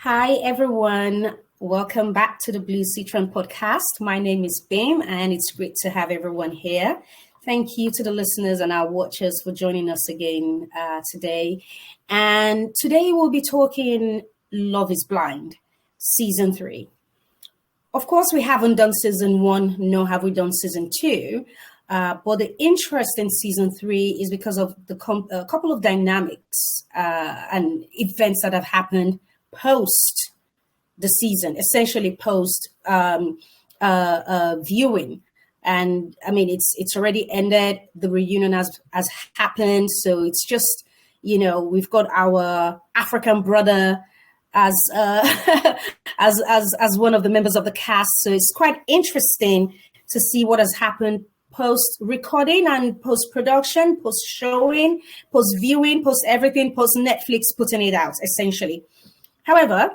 Hi, everyone. Welcome back to the BlueSitron podcast. My name is Bim, and it's great to have everyone here. Thank you to the listeners and our watchers for joining us again today. And today we'll be talking Love is Blind, Season 3. Of course, we haven't done Season 1, nor have we done Season 2. But the interest in Season 3 is because of the couple of dynamics and events that have happened post the season, essentially post viewing. And I mean, it's already ended. The reunion has happened. So it's just, we've got our African brother as as one of the members of the cast. So it's quite interesting to see what has happened post recording and post production, post showing, post viewing, post everything, post Netflix putting it out, essentially. However,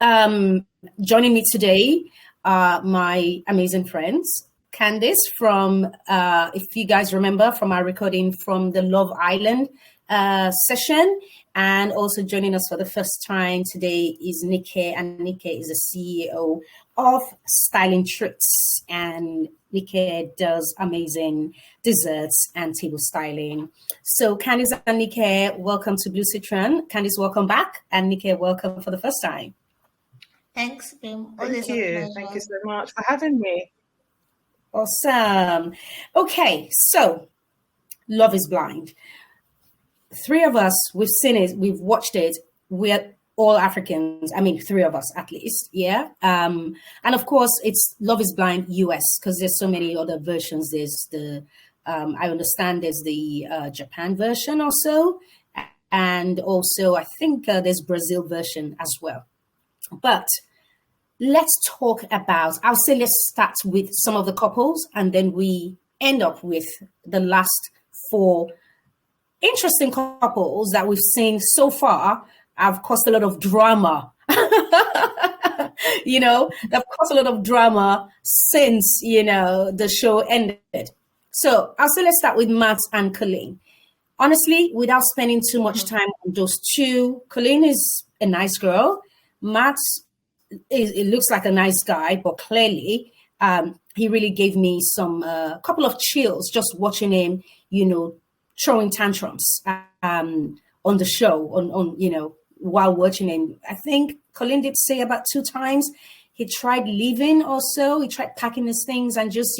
joining me today are my amazing friends, Candice from, if you guys remember from our recording from the Love Island session, and also joining us for the first time today is Nike, and Nike is the CEO of Stylintreats, and Nike does amazing desserts and table styling. So Candice and Nike, welcome to BlueSitron. Candice, welcome back, and Nike, welcome for the first time. Thanks, Bim. Thank you. Thank you so much for having me. Awesome. Okay, so Love is Blind. Three of us, we've seen it, we've watched it. We're all Africans. I mean, three of us at least, yeah. And of course, it's Love is Blind US, because there's so many other versions. There's the, I understand there's the Japan version also. And also, I think there's Brazil version as well. But let's talk about, I'll say let's start with some of the couples, and then we end up with the last four interesting couples that we've seen so far. Have caused a lot of drama. They've caused a lot of drama since, the show ended. So I'll say let's start with Matt and Colleen. Honestly, without spending too much time on those two, Colleen is a nice girl. Matt, it looks like a nice guy, but clearly he really gave me some couple of chills just watching him, throwing tantrums on the show, on while watching him. I think Colleen did say about 2 times he tried leaving also. He tried packing his things and just,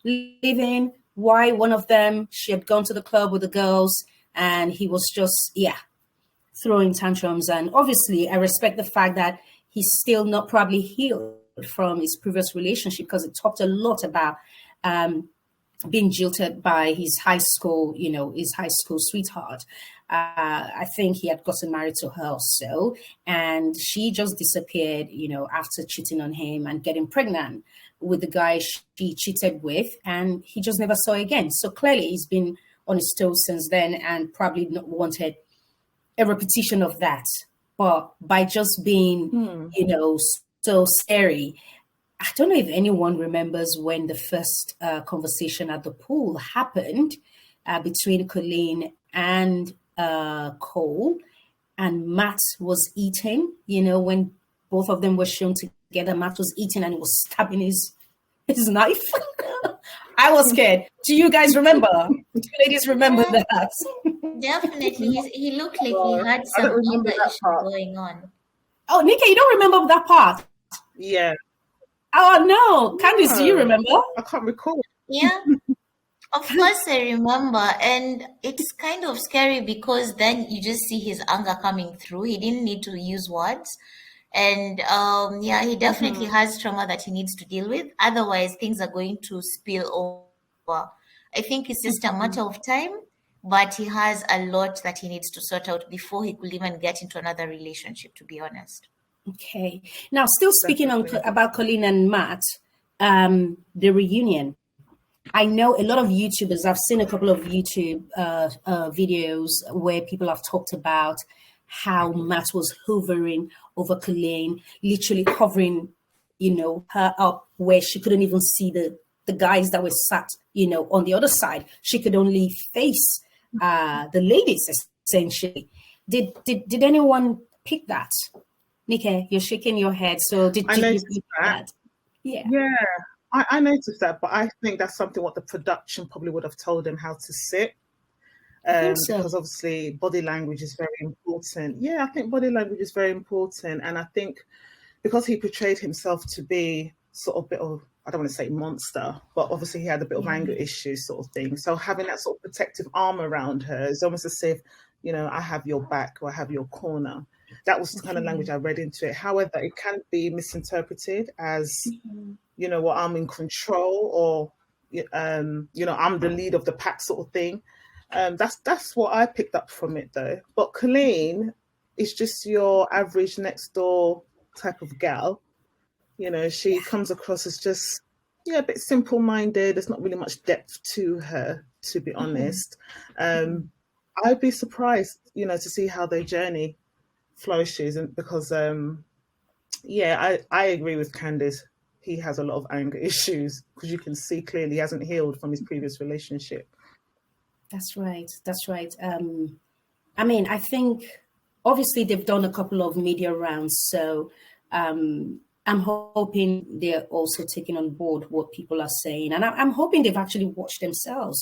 leaving. Why one of them, she had gone to the club with the girls and he was just, throwing tantrums. And obviously I respect the fact that he's still not probably healed from his previous relationship, because it talked a lot about being jilted by his high school sweetheart. I think he had gotten married to her also, and she just disappeared, after cheating on him and getting pregnant with the guy she cheated with, and he just never saw her again. So clearly he's been on his toes since then and probably not wanted a repetition of that. But by just being, so scary, I don't know if anyone remembers when the first conversation at the pool happened between Colleen and Cole, and Matt was eating, when both of them were shown together. Matt was eating and he was stabbing his knife. I was scared. Do you guys remember? Do you ladies remember that? Definitely. He looked like he had some other issue going on. Oh, Nikki, you don't remember that part? Yeah. Oh, no. Candice, do you remember? I can't recall. Yeah. Of course I remember. And it's kind of scary because then you just see his anger coming through. He didn't need to use words. And he definitely has trauma that he needs to deal with. Otherwise, things are going to spill over. I think it's just a matter of time, but he has a lot that he needs to sort out before he could even get into another relationship, to be honest. Okay. Now, still speaking about Colleen and Matt, the reunion. I know a lot of YouTubers, I've seen a couple of YouTube videos where people have talked about how Matt was hovering over Colleen, literally covering, her up where she couldn't even see the guys that were sat, on the other side. She could only face the ladies, essentially. Did anyone pick that? Nika, you're shaking your head. So did I you noticed see that. that? Yeah. Yeah, I noticed that, but I think that's something what the production probably would have told him how to sit. I think so. Because obviously body language is very important. Yeah, I think body language is very important. And I think because he portrayed himself to be sort of a bit of, I don't want to say monster, but obviously he had a bit of anger issues sort of thing. So having that sort of protective arm around her is almost as if, I have your back or I have your corner. That was the kind of language I read into it. However, it can be misinterpreted as, well, I'm in control or, I'm the lead of the pack sort of thing. That's what I picked up from it though. But Colleen is just your average next door type of gal. She comes across as just a bit simple minded. There's not really much depth to her, to be honest. I'd be surprised, to see how their journey flourishes, and because I agree with Candice. He has a lot of anger issues because you can see clearly he hasn't healed from his previous relationship. That's right. That's right. I mean, I think obviously they've done a couple of media rounds, so I'm hoping they're also taking on board what people are saying, and I'm hoping they've actually watched themselves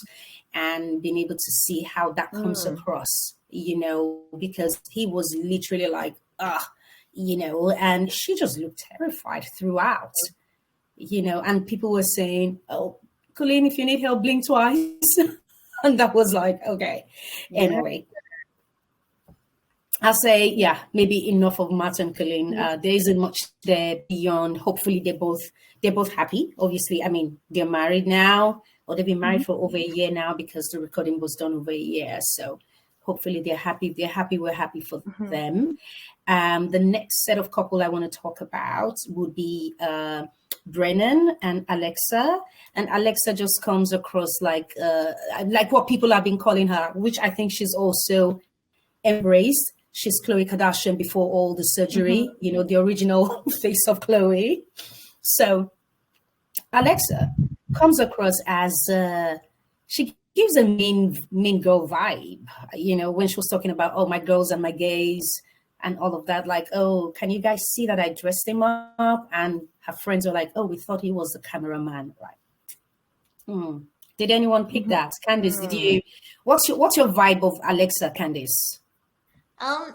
and been able to see how that comes across. Because he was literally like, and she just looked terrified throughout. And people were saying, "Oh, Colleen, if you need help, blink twice." And that was like, okay. Anyway, I'll say, maybe enough of Matt and Colleen. There isn't much there beyond. Hopefully, they're both happy. Obviously, I mean, they're married now, or they've been married for over a year now because the recording was done over a year. So hopefully, they're happy. If they're happy, we're happy for them. The next set of couple I want to talk about would be Brennan and Alexa. And Alexa just comes across like what people have been calling her, which I think she's also embraced. She's Khloe Kardashian before all the surgery, the original face of Khloe. So Alexa comes across as she gives a mean girl vibe, when she was talking about, oh, my girls and my gays and all of that, like, oh, can you guys see that I dressed him up? And her friends were like, oh, we thought he was the cameraman, right? Did anyone pick that? Candice, did you? What's your vibe of Alexa, Candice?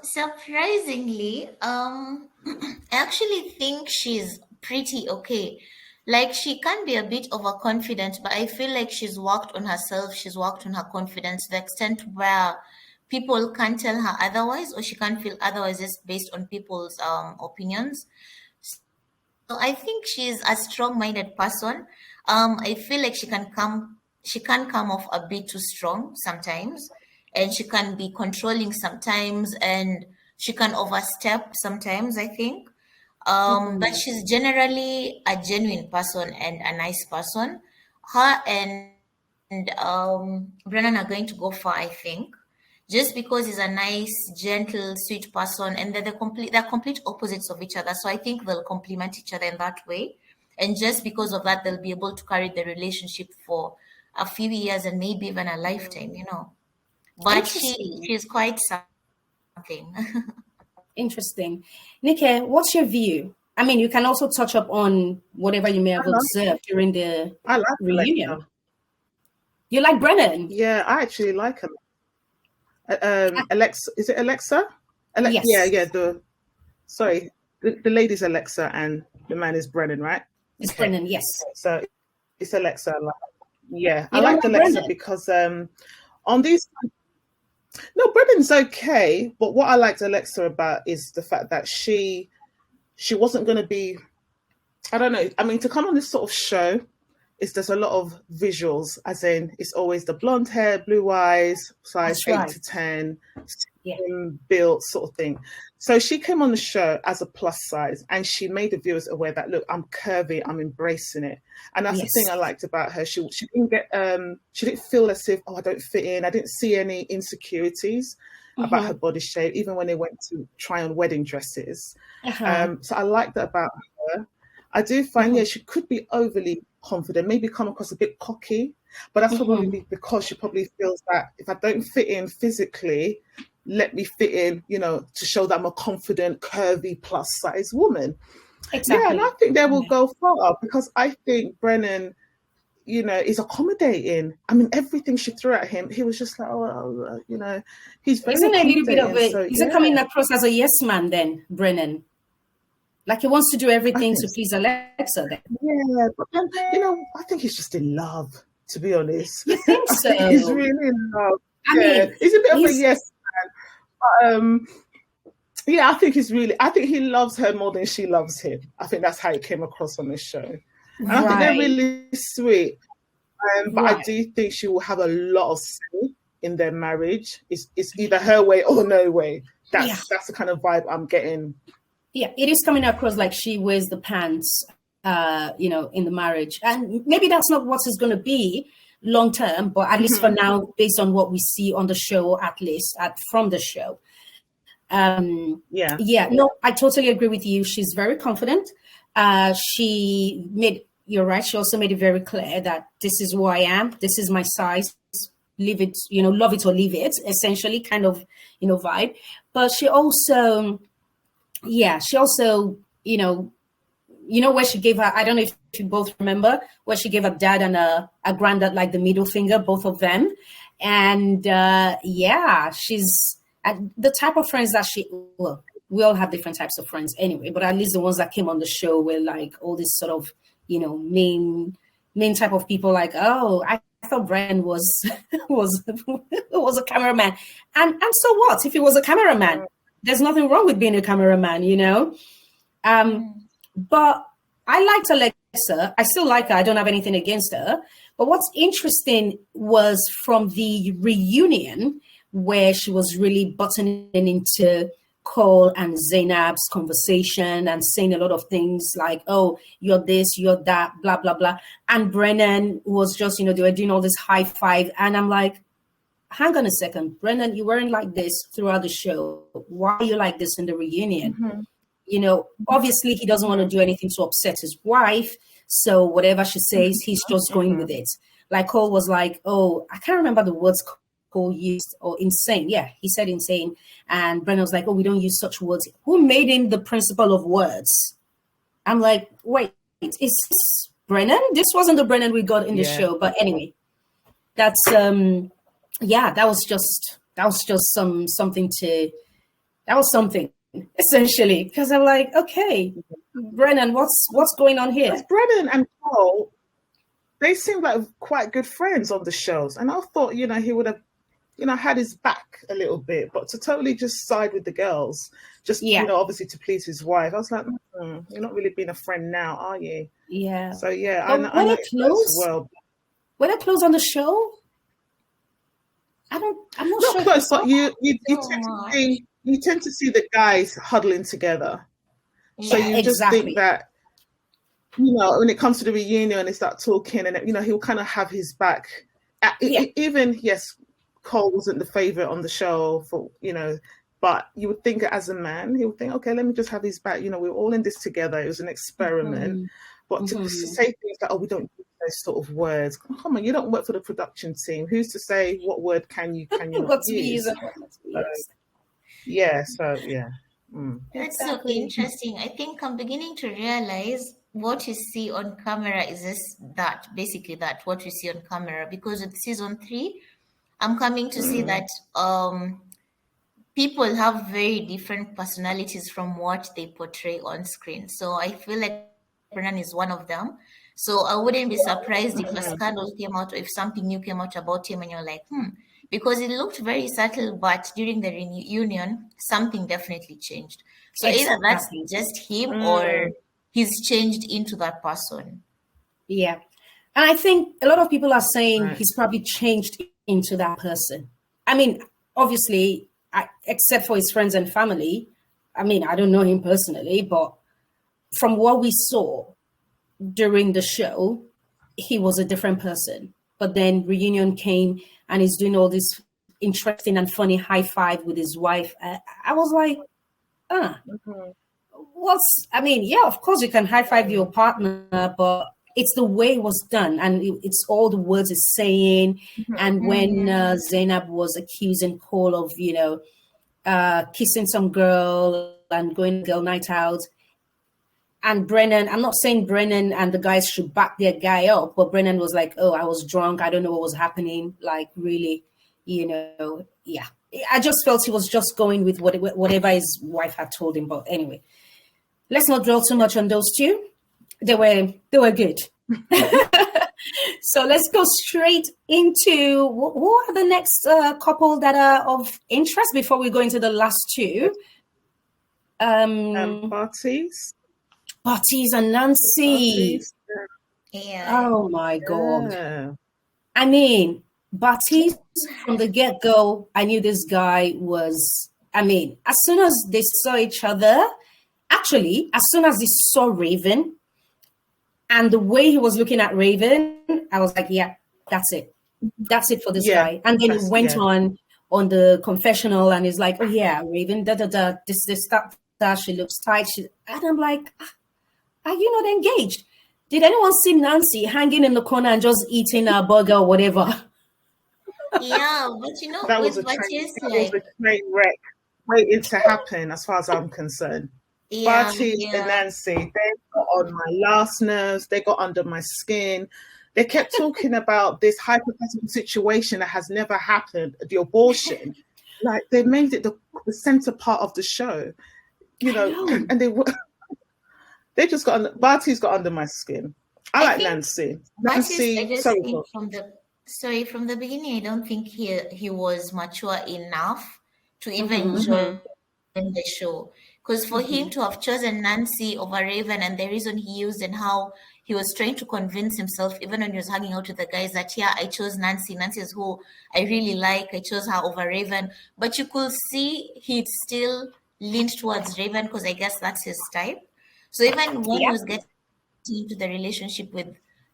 Surprisingly, I actually think she's pretty okay. Like, she can be a bit overconfident, but I feel like she's worked on herself, she's worked on her confidence to the extent where people can't tell her otherwise, or she can't feel otherwise just based on people's opinions. So I think she's a strong-minded person. I feel like she can come off a bit too strong sometimes, and she can be controlling sometimes, and she can overstep sometimes, I think. But she's generally a genuine person and a nice person. Her and Brennan are going to go far, I think, just because he's a nice, gentle, sweet person, and they're complete opposites of each other. So I think they'll complement each other in that way. And just because of that, they'll be able to carry the relationship for a few years and maybe even a lifetime, But she's quite something. Interesting. Nike, what's your view? I mean, you can also touch up on whatever you may have observed during the reunion. Alexa. You like Brennan? Yeah, I actually like him. Alexa, is it Alexa? Yes. Yeah. The lady's Alexa and the man is Brennan, right? It's Brennan, yes. So it's Alexa. Yeah, I You like don't Alexa Brennan? because on these. No, Brennan's okay, but what I liked Alexa about is the fact that she wasn't going to be. I don't know. I mean, to come on this sort of show, there's a lot of visuals, as in it's always the blonde hair, blue eyes, size That's right. 8 to 10, Yeah. built sort of thing. So she came on the show as a plus size, and she made the viewers aware that, look, I'm curvy, I'm embracing it, and that's Yes. the thing I liked about her. She didn't get she didn't feel as if, oh, I don't fit in. I didn't see any insecurities about her body shape, even when they went to try on wedding dresses. So I like that about her. I do find, she could be overly confident, maybe come across a bit cocky, but that's probably because she probably feels that if I don't fit in physically, let me fit in, to show that I'm a confident, curvy, plus size woman. Exactly. Yeah, and I think they will go far, because I think Brennan, is accommodating. I mean, everything she threw at him, he was just like, he's very Isn't a little bit of accommodating. is it coming across as a yes man then, Brennan? Like he wants to do everything to please Alexa then. Yeah, but then, I think he's just in love, to be honest. You think so? I think he's really in love. I mean, he's a bit of a yes man. But, I think he loves her more than she loves him. I think that's how it came across on the show. And I think they're really sweet. But I do think she will have a lot of say in their marriage. It's either her way or no way. That's the kind of vibe I'm getting. Yeah, it is coming across like she wears the pants, in the marriage. And maybe that's not what it's going to be long term, but at least for now, based on what we see on the show, at least from the show. No, I totally agree with you. She's very confident. You're right. She also made it very clear that this is who I am. This is my size. Leave it, love it or leave it, essentially kind of, vibe. But she also, where she gave her, I don't know if you both remember, where she gave her dad and a granddad like the middle finger, both of them. And she's the type of friends that we all have different types of friends anyway, but at least the ones that came on the show were like all this sort of, main type of people, like, oh, I thought Brian was was a cameraman. And so what? If he was a cameraman, there's nothing wrong with being a cameraman, But I liked Alexa. I still like her. I don't have anything against her. But what's interesting was from the reunion where she was really buttoning into Cole and Zainab's conversation and saying a lot of things like, oh, you're this, you're that, blah, blah, blah. And Brennan was just, they were doing all this high five. And I'm like, hang on a second, Brennan, you weren't like this throughout the show. Why are you like this in the reunion? Obviously he doesn't want to do anything to upset his wife. So whatever she says, he's just going with it. Like Cole was like, oh, I can't remember the words Cole used, or insane. Yeah, he said insane. And Brennan was like, oh, we don't use such words. Who made him the principal of words? I'm like, wait, is this Brennan? This wasn't the Brennan we got in the show. But anyway, that's that was something essentially, because I'm like, okay, Brennan, what's going on here? Brennan and Cole, they seem like quite good friends on the shows, and I thought, he would have, had his back a little bit, but to totally just side with the girls, just obviously to please his wife, I was like, you're not really being a friend now, are you? Yeah. So yeah, I know when it closed on the show, I'm not sure. Close, but you tend to see the guys huddling together. So you just think that, when it comes to the reunion, they start talking, and he'll kind of have his back. Even yes, Cole wasn't the favorite on the show for but you would think as a man, he would think, okay, let me just have his back. We're all in this together. It was an experiment. But to say things like, oh, we don't use those sort of words. Come on, you don't work for the production team. Who's to say what word can you not use? That's so interesting. I think I'm beginning to realize what you see on camera is basically what you see on camera, because with season 3, I'm coming to see that people have very different personalities from what they portray on screen. So I feel like Brennan is one of them. So I wouldn't be surprised if a scandal came out, or if something new came out about him and you're like, because it looked very subtle, but during the reunion, something definitely changed. So either that's just him or he's changed into that person. Yeah. And I think a lot of people are saying he's probably changed into that person. I mean, obviously, except for his friends and family, I mean, I don't know him personally, but from what we saw during the show, he was a different person. But then reunion came and he's doing all this interesting and funny high five with his wife. I was like, of course you can high five your partner, but it's the way it was done, and it's all the words it's saying. And when Zainab was accusing Cole of, kissing some girl and going girl night out. And Brennan, I'm not saying Brennan and the guys should back their guy up, but Brennan was like, oh, I was drunk. I don't know what was happening. Like, really, yeah. I just felt he was just going with whatever his wife had told him. But anyway, let's not dwell too much on those two. They were good. So let's go straight into who are the next couple that are of interest before we go into the last two. Barties. Barties and Nancy. Barties, Yeah. Oh my God. yeah. I mean, Barties from the get-go, I knew this guy was, as soon as they saw each other, actually, as soon as he saw Raven and the way he was looking at Raven, I was like, yeah, that's it. That's it for this guy. And then he went on the confessional and he's like, oh yeah, Raven, this, that, she looks tight. And I'm like, are you not engaged? Did anyone see Nancy hanging in the corner and just eating a burger or whatever? Yeah, but That with was a Barties, train wreck waiting to happen, as far as I'm concerned. Barties and Nancy, they got on my last nerves. They got under my skin. They kept talking about this hypothetical situation that has never happened, the abortion. Like, they made it the center part of the show, and they just Barties got under my skin. I like Nancy. Nancy, from the beginning, I don't think he was mature enough to even join the show. Because for him to have chosen Nancy over Raven, and the reason he used and how he was trying to convince himself, even when he was hanging out with the guys, that, yeah, I chose Nancy. Nancy is who I really like. I chose her over Raven. But you could see he'd still leaned towards Raven because I guess that's his type. So even when he was getting into the relationship with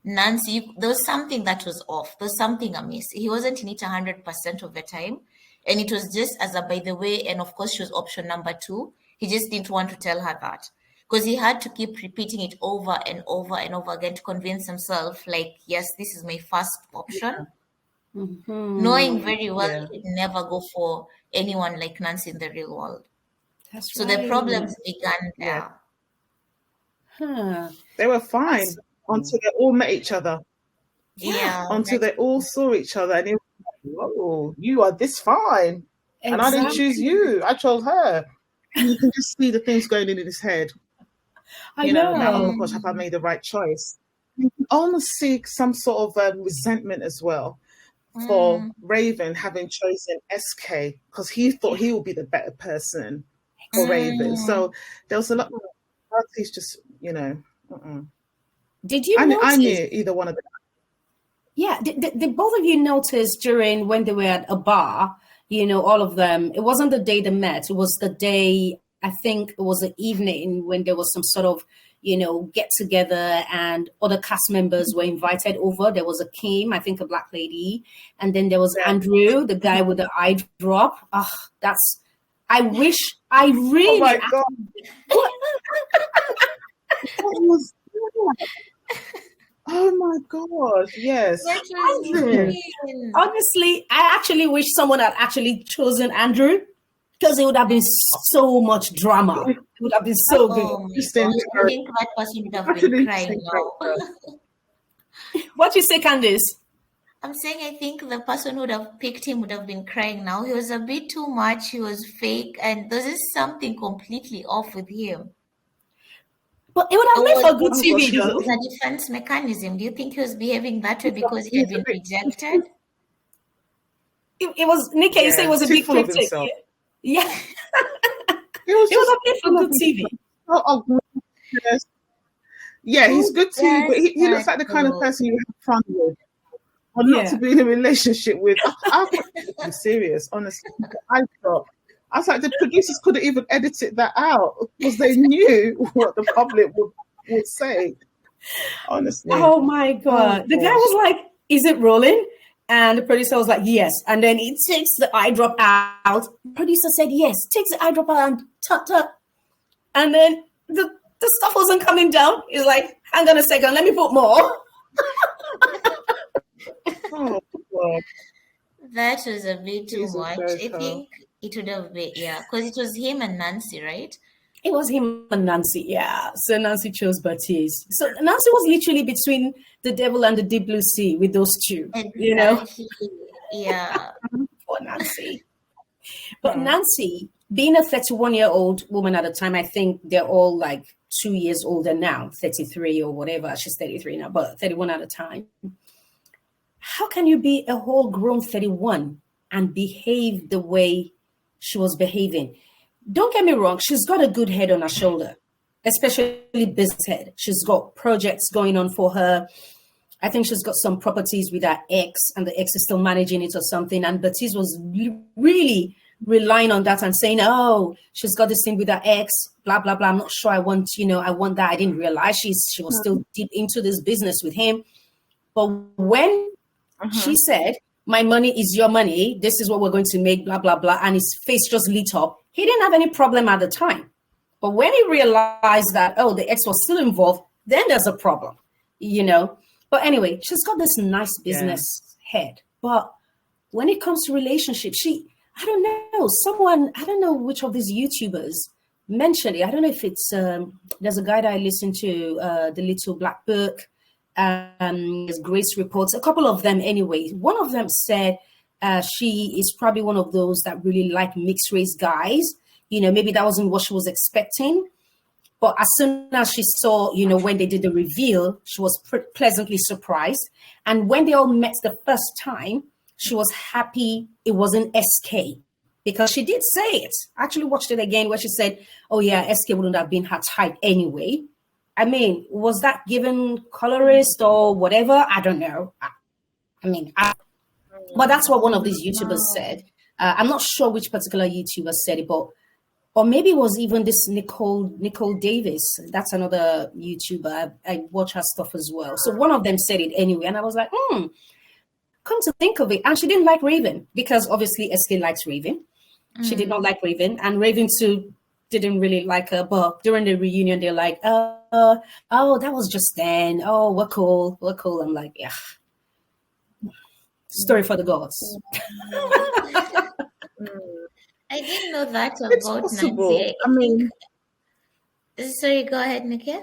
Nancy, there was something that was off. There was something amiss. He wasn't in it 100% of the time. And it was just as a by the way, and of course she was option number 2. He just didn't want to tell her that because he had to keep repeating it over and over and over again to convince himself, like, yes, this is my first option. Knowing very well he'd never go for anyone like Nancy in the real world. So the problems began there. They were fine until they all met each other. Yeah. Until they all saw each other and it was like, whoa, you are this fine. Exactly. And I didn't choose you. I chose her. And you can just see the things going in his head. I know. Like, oh my gosh, have I made the right choice? You can almost see some sort of resentment as well for Raven having chosen SK because he thought he would be the better person for Raven. So there was a lot of parties just, Did you notice? I knew either one of them. Yeah, did both of you notice during when they were at a bar, all of them, it wasn't the day they met, it was the day, I think it was the evening when there was some sort of, get together and other cast members were invited over. There was a Kim, I think a black lady, and then there was Andrew, the guy with the eye drop. I wish, I really. Oh my God. What was that? Oh my God, yes. Honestly, I actually wish someone had actually chosen Andrew because it would have been so much drama. It would have been so good. I think that person would have been crying now. What you say, Candice? I'm saying I think the person who would have picked him would have been crying now. He was a bit too much. He was fake. And there's just something completely off with him. But it would have made for good TV, though. It was a defense mechanism. Do you think he was behaving that way because he had been rejected? It was, Nikki, you say it was a big cryptic. Yeah. It was a bit for good TV. Yes. Yeah, he's good too, but he looks like the kind of person you have fun with. Or not to be in a relationship with. I can't be serious, honestly. I was like, the producers couldn't even edit that out because they knew what the public would say. Honestly. Oh my God. The guy was like, is it rolling? And the producer was like, yes. And then he takes the eye drop out. The producer said, yes, takes the eye drop out and tut. And then the stuff wasn't coming down. He's like, hang on a second, let me put more. Oh, God. That was a bit too much. I think It would have been, yeah, because it was him and Nancy, right? It was him and Nancy, yeah. So Nancy chose Baptiste. So Nancy was literally between the devil and the deep blue sea with those two, Exactly. Yeah. for Nancy. But Nancy, being a 31-year-old woman at the time, I think they're all like 2 years older now, 33 or whatever. She's 33 now, but 31 at the time. How can you be a whole grown 31 and behave the way she was behaving? Don't get me wrong, she's got a good head on her shoulder, especially business head. She's got projects going on for her. I think she's got some properties with her ex, and the ex is still managing it or something. And Baptiste was really relying on that and saying, oh, she's got this thing with her ex, blah, blah, blah. I'm not sure I want that. I didn't realize she was still deep into this business with him. But when she said, my money is your money, this is what we're going to make, blah, blah, blah, and his face just lit up, he didn't have any problem at the time. But when he realized that, oh, the ex was still involved, then there's a problem, But anyway, she's got this nice business head. But when it comes to relationships, I don't know which of these YouTubers mentioned it. I don't know if it's, there's a guy that I listen to, The Little Black Book, Grace Reports, a couple of them anyway. One of them said she is probably one of those that really like mixed race guys. Maybe that wasn't what she was expecting. But as soon as she saw, when they did the reveal, she was pleasantly surprised. And when they all met the first time, she was happy it wasn't SK, because she did say it. I actually watched it again where she said, oh yeah, SK wouldn't have been her type anyway. I mean, was that given colorist or whatever? I don't know. But that's what one of these YouTubers said. I'm not sure which particular YouTuber said it, or maybe it was even this Nicole Davis. That's another YouTuber. I watch her stuff as well. So one of them said it anyway. And I was like, come to think of it. And she didn't like Raven, because obviously SK likes Raven. She did not like Raven. And Raven too didn't really like her. But during the reunion, they're like, oh, that was just then. Oh, we're cool. I'm like, yeah. Story for the gods. I didn't know that It's about possible. Nancy. I mean, Sorry, go ahead, Nikia.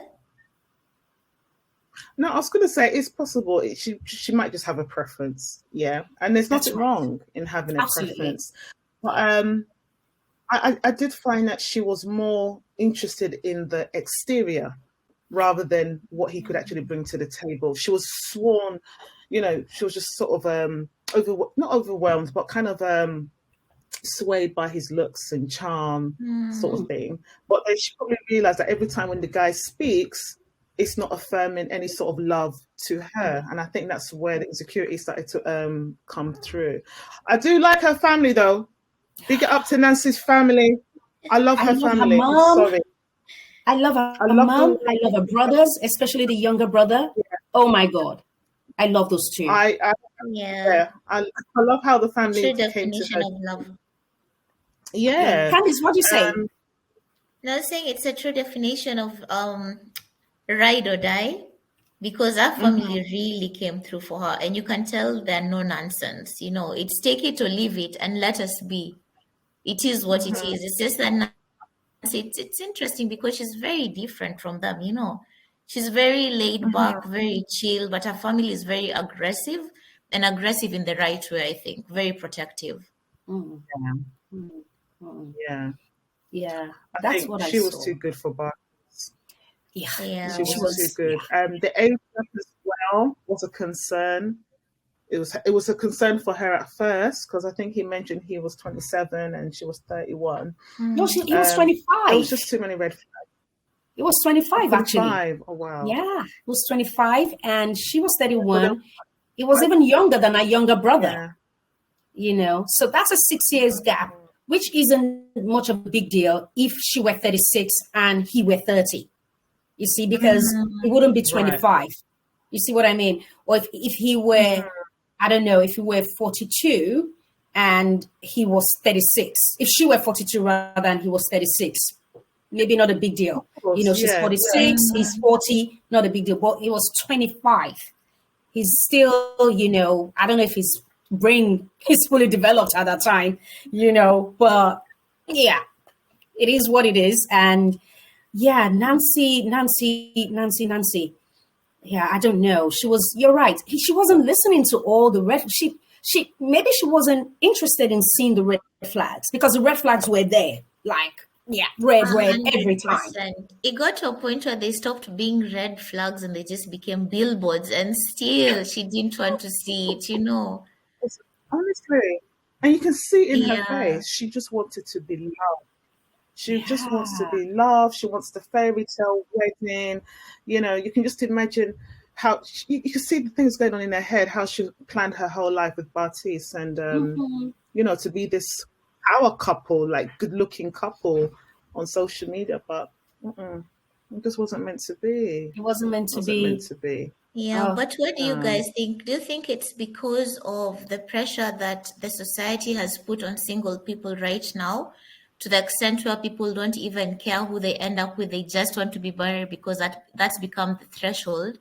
no, I was going to say it's possible. She might just have a preference, yeah, and there's nothing wrong in having a preference. But I did find that she was more interested in the exterior rather than what he could actually bring to the table. She was sworn, she was just sort of not overwhelmed, but kind of swayed by his looks and charm, sort of thing. But then she probably realized that every time when the guy speaks, it's not affirming any sort of love to her. And I think that's where the insecurity started to come through. I do like her family, though. Big it up to Nancy's family. I love her family. Her I'm sorry. I love her mom. I love her brothers, especially the younger brother. Yeah. Oh my God. I love those two. I love how the family True came to definition her. of love. Yeah. Candice, what do you say? No, I was saying it's a true definition of ride or die, because our family really came through for her, and you can tell they're no nonsense. It's take it or leave it and let us be. It is what it is. It's just that it's interesting because she's very different from them. She's very laid back, very chill, but her family is very aggressive, and aggressive in the right way. I think very protective. Yeah, I think she was too good for Bart. Yeah, she was too good. The age gap as well was a concern. It was a concern for her at first, because I think he mentioned he was 27 and she was 31. No, he was 25. There was just too many red flags. It was 25 actually. 25. Oh wow. Yeah, it was 25 and she was 31. It was even younger than her younger brother. So that's a 6 years gap, which isn't much of a big deal if she were 36 and he were 30. You see, because it wouldn't be 25. Right. You see what I mean? Or if he were, I don't know, if he were 42 and he was 36. If she were 42 rather and he was 36, maybe not a big deal. She's 46, he's 40, not a big deal. But he was 25. He's still, I don't know if he's brain is fully developed at that time, but yeah, it is what it is. And yeah, Nancy. Yeah, I don't know. You're right. She wasn't listening to all the red. Maybe she wasn't interested in seeing the red flags because the red flags were there. Like, yeah, red, every time. 100%. It got to a point where they stopped being red flags and they just became billboards, and still she didn't want to see it, you know. It's, honestly, and you can see in her Yeah. face, she just wanted to be loved. She just wants to Yeah. be loved. She wants the fairy tale wedding. You can just imagine how you can see the things going on in her head, how she planned her whole life with Bartiz, and Mhm. to be this power couple, like good looking couple on social media, but it just wasn't meant to be. It wasn't meant It to wasn't meant be. to be. Yeah, Oh, but what do you No. guys think? Do you think it's because of the pressure that the society has put on single people right now, to the extent where people don't even care who they end up with, they just want to be married because that's become the threshold?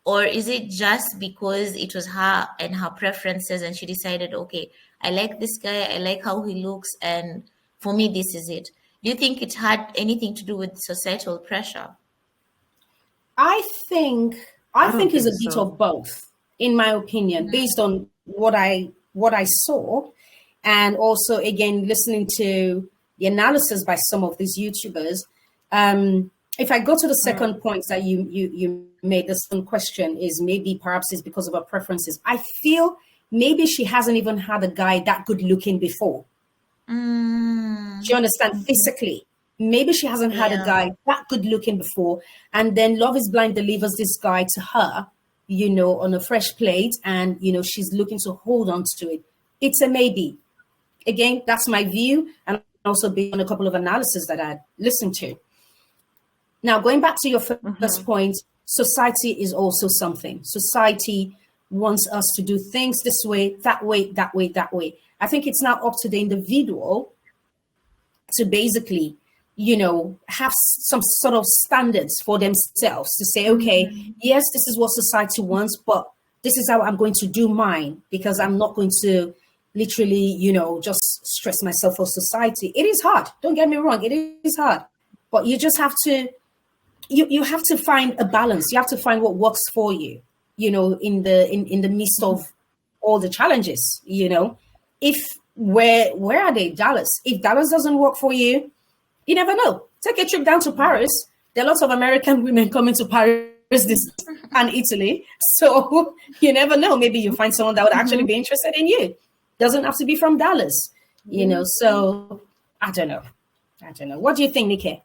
Or is it just because it was her and her preferences and she decided, okay, I like this guy, I like how he looks, and for me, this is it? Do you think it had anything to do with societal pressure? I think I I don't think it's think a bit so. of both, in my opinion, based on what I saw, and also again listening to the analysis by some of these YouTubers. If I go to the second point that you made, the second question is maybe perhaps it's because of her preferences. I feel maybe she hasn't even had a guy that good looking before. Do you Mm, understand? Physically, maybe she hasn't had a yeah. guy that good looking before, and then Love Is Blind delivers this guy to her, on a fresh plate, and she's looking to hold on to it. It's a maybe. Again, that's my view, and also based on a couple of analysis that I listened to. Now, going back to your first point, society is also something. Society wants us to do things this way, that way, that way, that way. I think it's now up to the individual to basically, have some sort of standards for themselves to say, okay, Mhm. yes, this is what society wants, but this is how I'm going to do mine because I'm not going to literally, just stress myself for society. It is hard. Don't get me wrong. It is hard, but you just have to, you have to find a balance. You have to find what works for you, in the midst of all the challenges, if where are they? Dallas. If Dallas doesn't work for you, you never know. Take a trip down to Paris. There are lots of American women coming to Paris this and Italy. So you never know. Maybe you find someone that would actually be interested in you. Doesn't have to be from Dallas, So I don't know. What do you think, Nikki?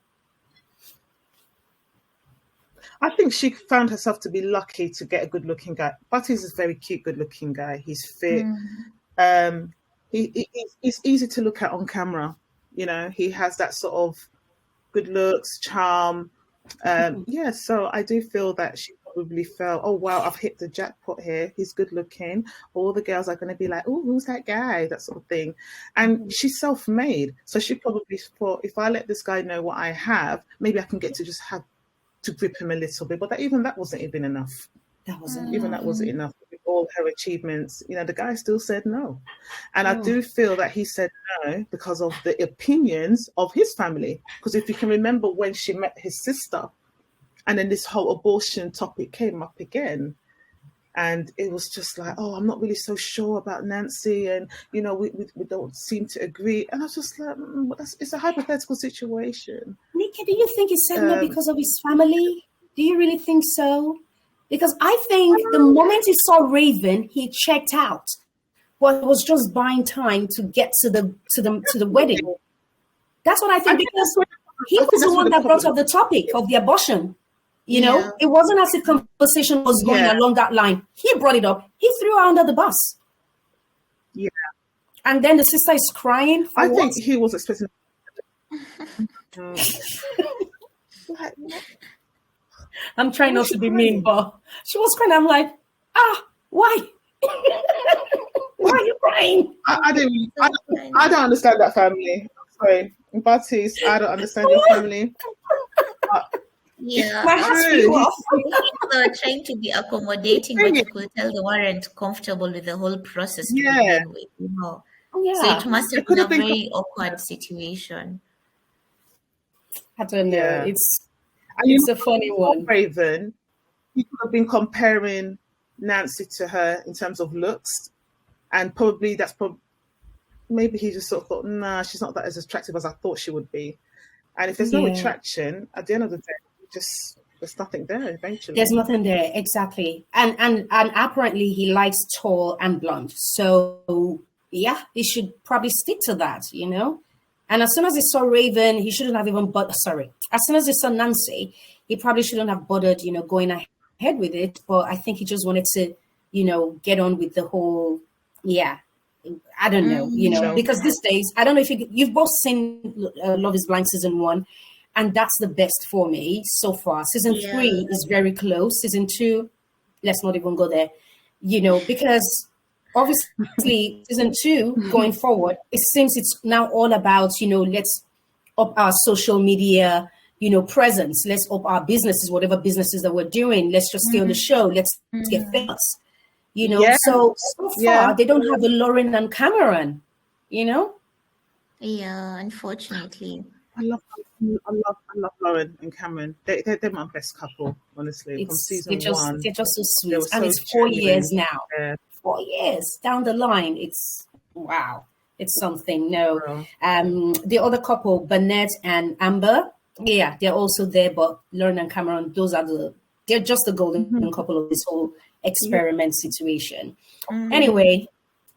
I think she found herself to be lucky to get a good looking guy. Bartiz is a very cute, good looking guy. He's fit. Mm. Um, he's easy to look at on camera. He has that sort of good looks, charm. Yeah, so I do feel that she probably felt, oh wow, I've hit the jackpot here. He's good looking. All the girls are going to be like, oh, who's that guy? That sort of thing. And she's self-made, so she probably thought, if I let this guy know what I have, maybe I can get to just have to grip him a little bit. But that wasn't even enough. That wasn't Even enough. that wasn't enough. With all her achievements, the guy still said no. And I Oh, do feel that he said no because of the opinions of his family. Because if you can remember when she met his sister, and then this whole abortion topic came up again, and it was just like, oh, I'm not really so sure about Nancy, and we don't seem to agree. And I was just like, it's a hypothetical situation. Nikki, do you think he said no Um, because of his family? Do you really think so? Because I think the moment he saw Raven, he checked out, but was just buying time to get to the wedding. That's what I I think think because he I was think the that's where one the that brought problem. up the topic of the abortion. Yeah. It wasn't as if conversation was going Yeah, along that line. He brought it up. He threw her under the bus, yeah. and then the sister is crying for I what? think he was expecting. Mm, like, what? I'm trying Why not is to she be mean, crying? but she was crying. I'm like, why? Why are you crying? I didn't. So I funny. don't understand that family. Sorry, Baptiste. I don't understand your family. Yeah, My heart flew True. off. they were trying to be accommodating, Thing but is, you could tell they weren't comfortable with the whole process to yeah, begin with, you know. So it Yeah, must have it could been have a been. very awkward situation. I don't know. Yeah, and It's a funny before one. Raven, you could have been comparing Nancy to her in terms of looks, and probably that's probably maybe he just sort of thought, nah, she's not that as attractive as I thought she would be. And if there's no Yeah. attraction, at the end of the day, just there's nothing there There's eventually. nothing there, exactly. And apparently he likes tall and blonde. So yeah, he should probably stick to that, you know. And as soon as he saw Raven, he shouldn't have even but sorry. As soon as he saw Nancy, he probably shouldn't have bothered, going ahead with it. But I think he just wanted to, get on with the whole, yeah. I don't know, Show. because these days, I don't know if you've both seen Love is Blind season 1, and that's the best for me so far. Season Yeah. 3 is very close. Season 2, let's not even go there, because obviously season 2 going forward, it seems it's now all about, let's up our social media, presence. Let's up our businesses, whatever businesses that we're doing. Let's just stay on the show. Let's get famous. Yeah, So yeah. far they don't have a Lauren and Cameron, you know. Yeah, unfortunately. I love Lauren and Cameron. They're my best couple, honestly. From season one, They're just so they sweet, were and so it's 4 years genuine. now. Yeah, 4 years down the line, it's wow, it's something. No, girl. the other couple, Burnett and Amber, yeah, they're also there, but Lauren and Cameron, they're just the golden couple of this whole experiment situation. Anyway,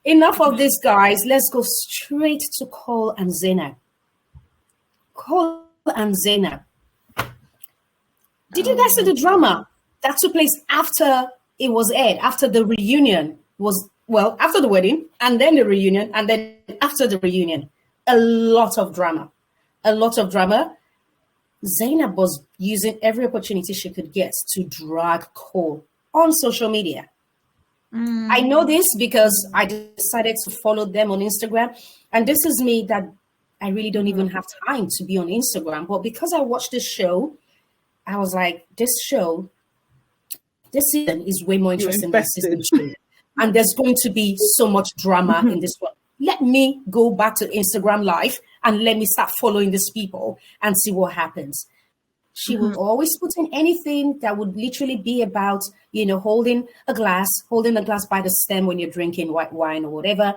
enough of this, guys. Let's go straight to Cole and Zainab. Cole and Zainab. Did you guys see the drama that took place after it was aired, after the reunion after the wedding, and then the reunion, and then after the reunion? A lot of drama. A lot of drama. Zainab was using every opportunity she could get to drag Cole on social media. I know this because I decided to follow them on Instagram. And this is me that I really don't even have time to be on Instagram. But because I watched this show, I was like, this season is way more You interesting than season invested. 2. And there's going to be so much drama in this one. Let me go back to Instagram Live and let me start following these people and see what happens. She would always put in anything that would literally be about, holding a glass by the stem when you're drinking white wine or whatever.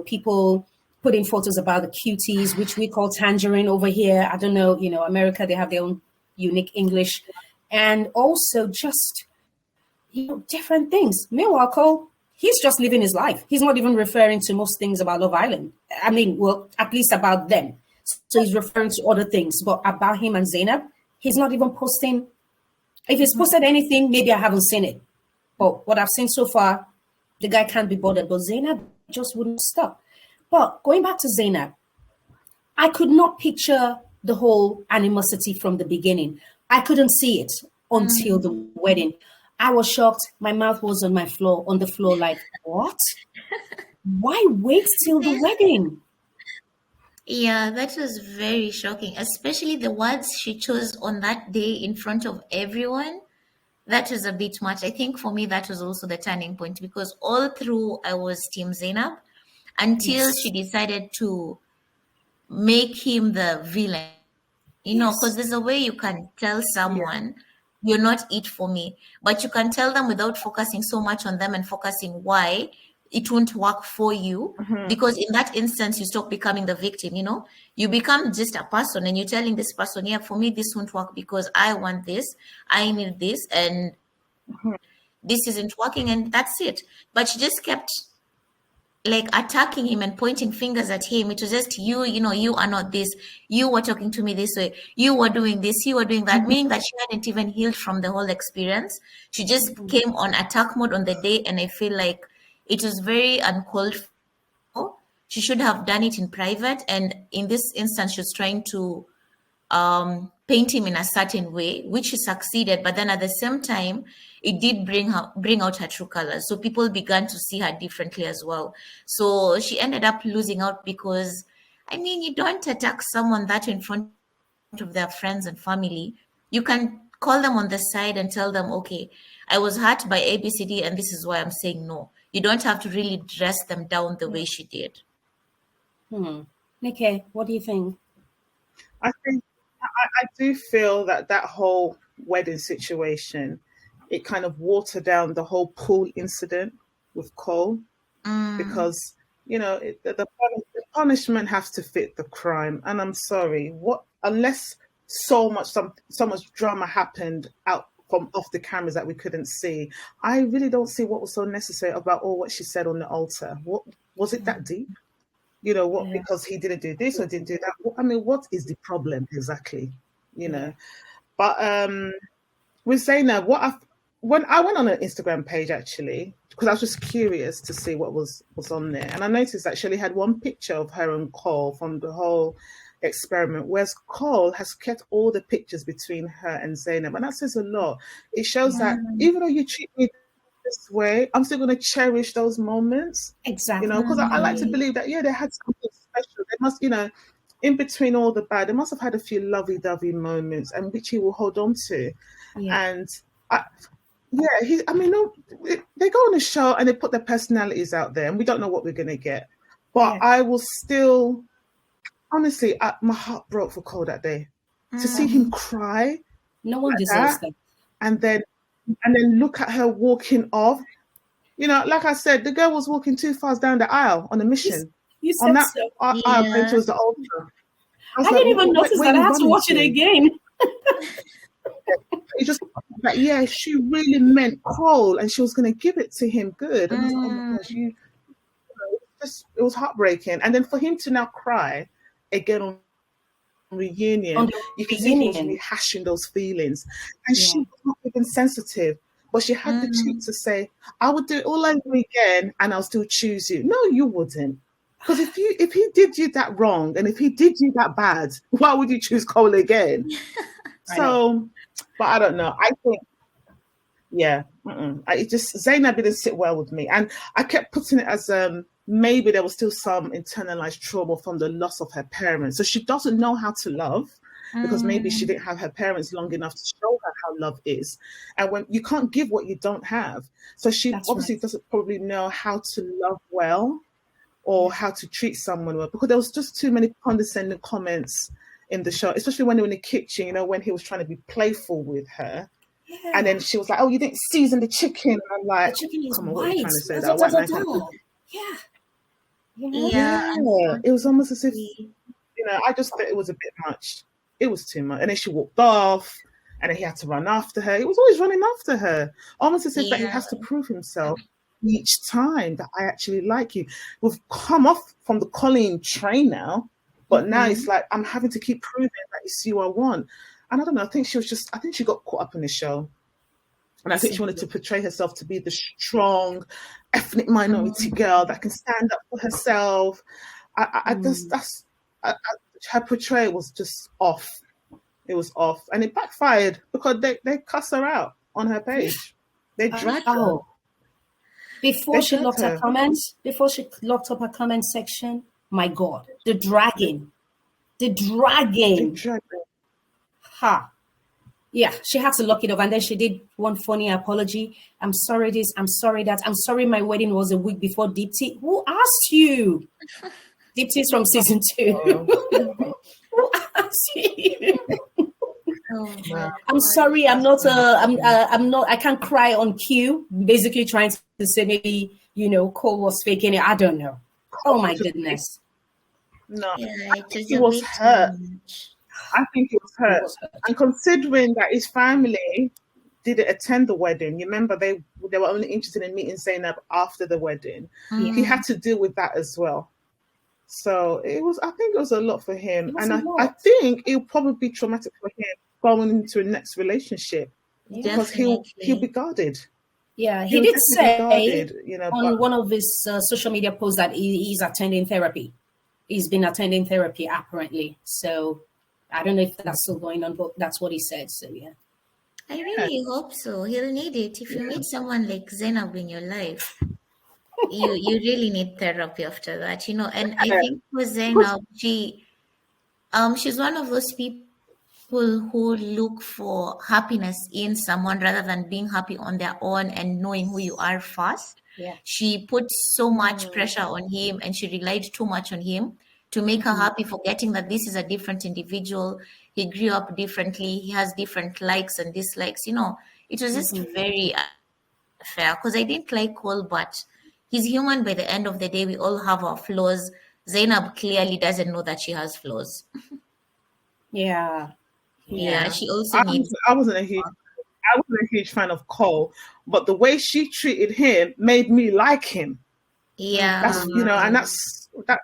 People putting photos about the cuties, which we call tangerine over here. I don't know, America, they have their own unique English. And also just, different things. Meanwhile, Cole, he's just living his life. He's not even referring to most things about Love Island. I mean, well, at least about them. So he's referring to other things, but about him and Zainab, he's not even posting. If he's posted anything, maybe I haven't seen it. But what I've seen so far, the guy can't be bothered. But Zainab just wouldn't stop. But going back to Zainab, I could not picture the whole animosity from the beginning. I couldn't see it until the wedding. I was shocked. My mouth was on the floor, like, what? Why wait till the wedding? Yeah, that was very shocking, especially the words she chose on that day in front of everyone. That was a bit much. I think for me, that was also the turning point because all through I was Team Zainab until Yes. she decided to make him the villain. Because there's a way you can tell someone you're not it for me, but you can tell them without focusing so much on them and focusing why it won't work for you. Because in that instance, you stop becoming the victim, you become just a person and you're telling this person, yeah, for me, this won't work because I want this, I need this, and this isn't working, and that's it. But she just kept like attacking him and pointing fingers at him. It was just you are not this, you were talking to me this way, you were doing this, you were doing that, meaning that she hadn't even healed from the whole experience. She just came on attack mode on the day, and I feel like it was very uncalled for. She should have done it in private, and in this instance she was trying to paint him in a certain way, which she succeeded. But then at the same time, it did bring out her true colors. So people began to see her differently as well. So she ended up losing out because, I mean, you don't attack someone that in front of their friends and family You can call them on the side and tell them, okay, I was hurt by ABCD and this is why I'm saying no. You don't have to really dress them down the way she did. Okay, what do you think? I think I do feel that whole wedding situation, it kind of watered down the whole pool incident with Cole, because the punishment has to fit the crime. And I'm sorry, what unless so much drama happened out from off the cameras that we couldn't see, I really don't see what was so necessary about all what she said on the altar. What was it that deep? What, because he didn't do this or didn't do that. I mean, what is the problem exactly? But with Zainab, when I went on an Instagram page actually, because I was just curious to see what was on there, and I noticed that she only had one picture of her and Cole from the whole experiment, whereas Cole has kept all the pictures between her and Zainab, and that says a lot. It shows that even though you treat me this way, I'm still going to cherish those moments. Exactly. Because I like to believe that they had something special. They must, in between all the bad, they must have had a few lovey-dovey moments, and which he will hold on to. And they go on a show and they put their personalities out there, and we don't know what we're going to get. But I will still, honestly, my heart broke for Cole that day to see him cry. No one deserves that. And then look at her walking off. Like I said, the girl was walking too fast down the aisle on a mission. You said on that so. aisle going towards the altar. I didn't even notice that. I had to watch it again. It just she really meant Cole, and she was going to give it to him good. And I was like, oh my gosh, it was heartbreaking. And then for him to now cry again on reunion, you can see he was rehashing those feelings, and she was not even sensitive, but she had the cheek to say, I would do it all over again and I'll still choose you. No, you wouldn't. Because if he did you that wrong, and if he did you that bad, why would you choose Cole again? But I don't know. I think, it just, Zainab didn't sit well with me. And I kept putting it as maybe there was still some internalized trauma from the loss of her parents. So she doesn't know how to love, because maybe she didn't have her parents long enough to show her how love is. And when you can't give what you don't have. So she doesn't probably know how to love well, or how to treat someone well, because there was just too many condescending comments in the show, especially when they were in the kitchen, when he was trying to be playful with her. Yeah. And then she was like, oh, you didn't season the chicken. And I'm like, come on, what are you trying to say? It was almost as if, I just thought it was a bit much. It was too much. And then she walked off, and then he had to run after her. He was always running after her, almost as if that he has to prove himself each time that I actually like you. We've come off from the Colleen train now, but now it's like I'm having to keep proving that it's you I want. And I don't know, I think she got caught up in the show. And I think she wanted to portray herself to be the strong ethnic minority girl that can stand up for herself. Her portrayal was just off. It was off, and it backfired because they cuss her out on her page. They dragged her. Before she locked up her comment section, my God, the dragging. Ha. Yeah, she had to lock it up, and then she did one funny apology. I'm sorry this, I'm sorry that, I'm sorry my wedding was a week before Deepti. Who asked you? Deepti's from season 2. Who asked you? I'm sorry, I can't cry on cue. Basically trying to say maybe, Cole was faking it. I don't know. Oh my goodness. No, I think he was hurt. And considering that his family didn't attend the wedding, you remember they were only interested in meeting Zainab after the wedding. He had to deal with that as well. So I think it was a lot for him. And I think it'll probably be traumatic for him going into a next relationship, because he'll be guarded. Yeah, he did say on one of his social media posts that he's attending therapy. He's been attending therapy apparently. So I don't know if that's still going on, but that's what he said. So yeah. I really hope so. He'll need it. If you meet someone like Zainab in your life, you really need therapy after that, And I think for Zainab, she's one of those people people who look for happiness in someone rather than being happy on their own and knowing who you are first. Yeah. She put so much pressure on him and she relied too much on him to make her happy, forgetting that this is a different individual. He grew up differently. He has different likes and dislikes. It was just very unfair because I didn't like Cole, but he's human by the end of the day. We all have our flaws. Zainab clearly doesn't know that she has flaws. Yeah. Yeah, she also needs. I wasn't a huge fan of Cole, but the way she treated him made me like him. Yeah. That's and that's that.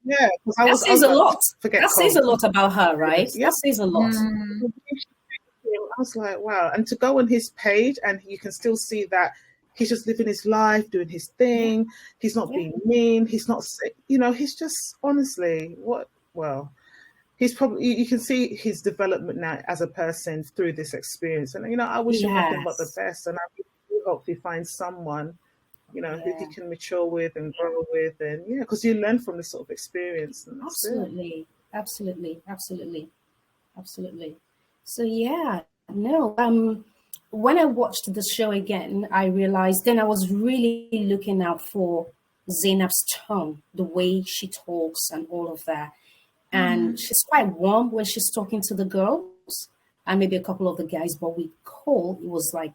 Yeah, because That says a lot. Forget That Cole. says a lot about her, right? Yeah. That says a lot. I was like, wow. And to go on his page and you can still see that he's just living his life, doing his thing. He's not being mean. He's not, he's just honestly he's probably, you can see his development now as a person through this experience. And, I wish him nothing but the best. And I really hope he finds someone, who he can mature with and grow with. And because you learn from this sort of experience. And Absolutely. So when I watched the show again, I realized then I was really looking out for Zainab's tone, the way she talks and all of that. And she's quite warm when she's talking to the girls and maybe a couple of the guys, but with Cole, it was like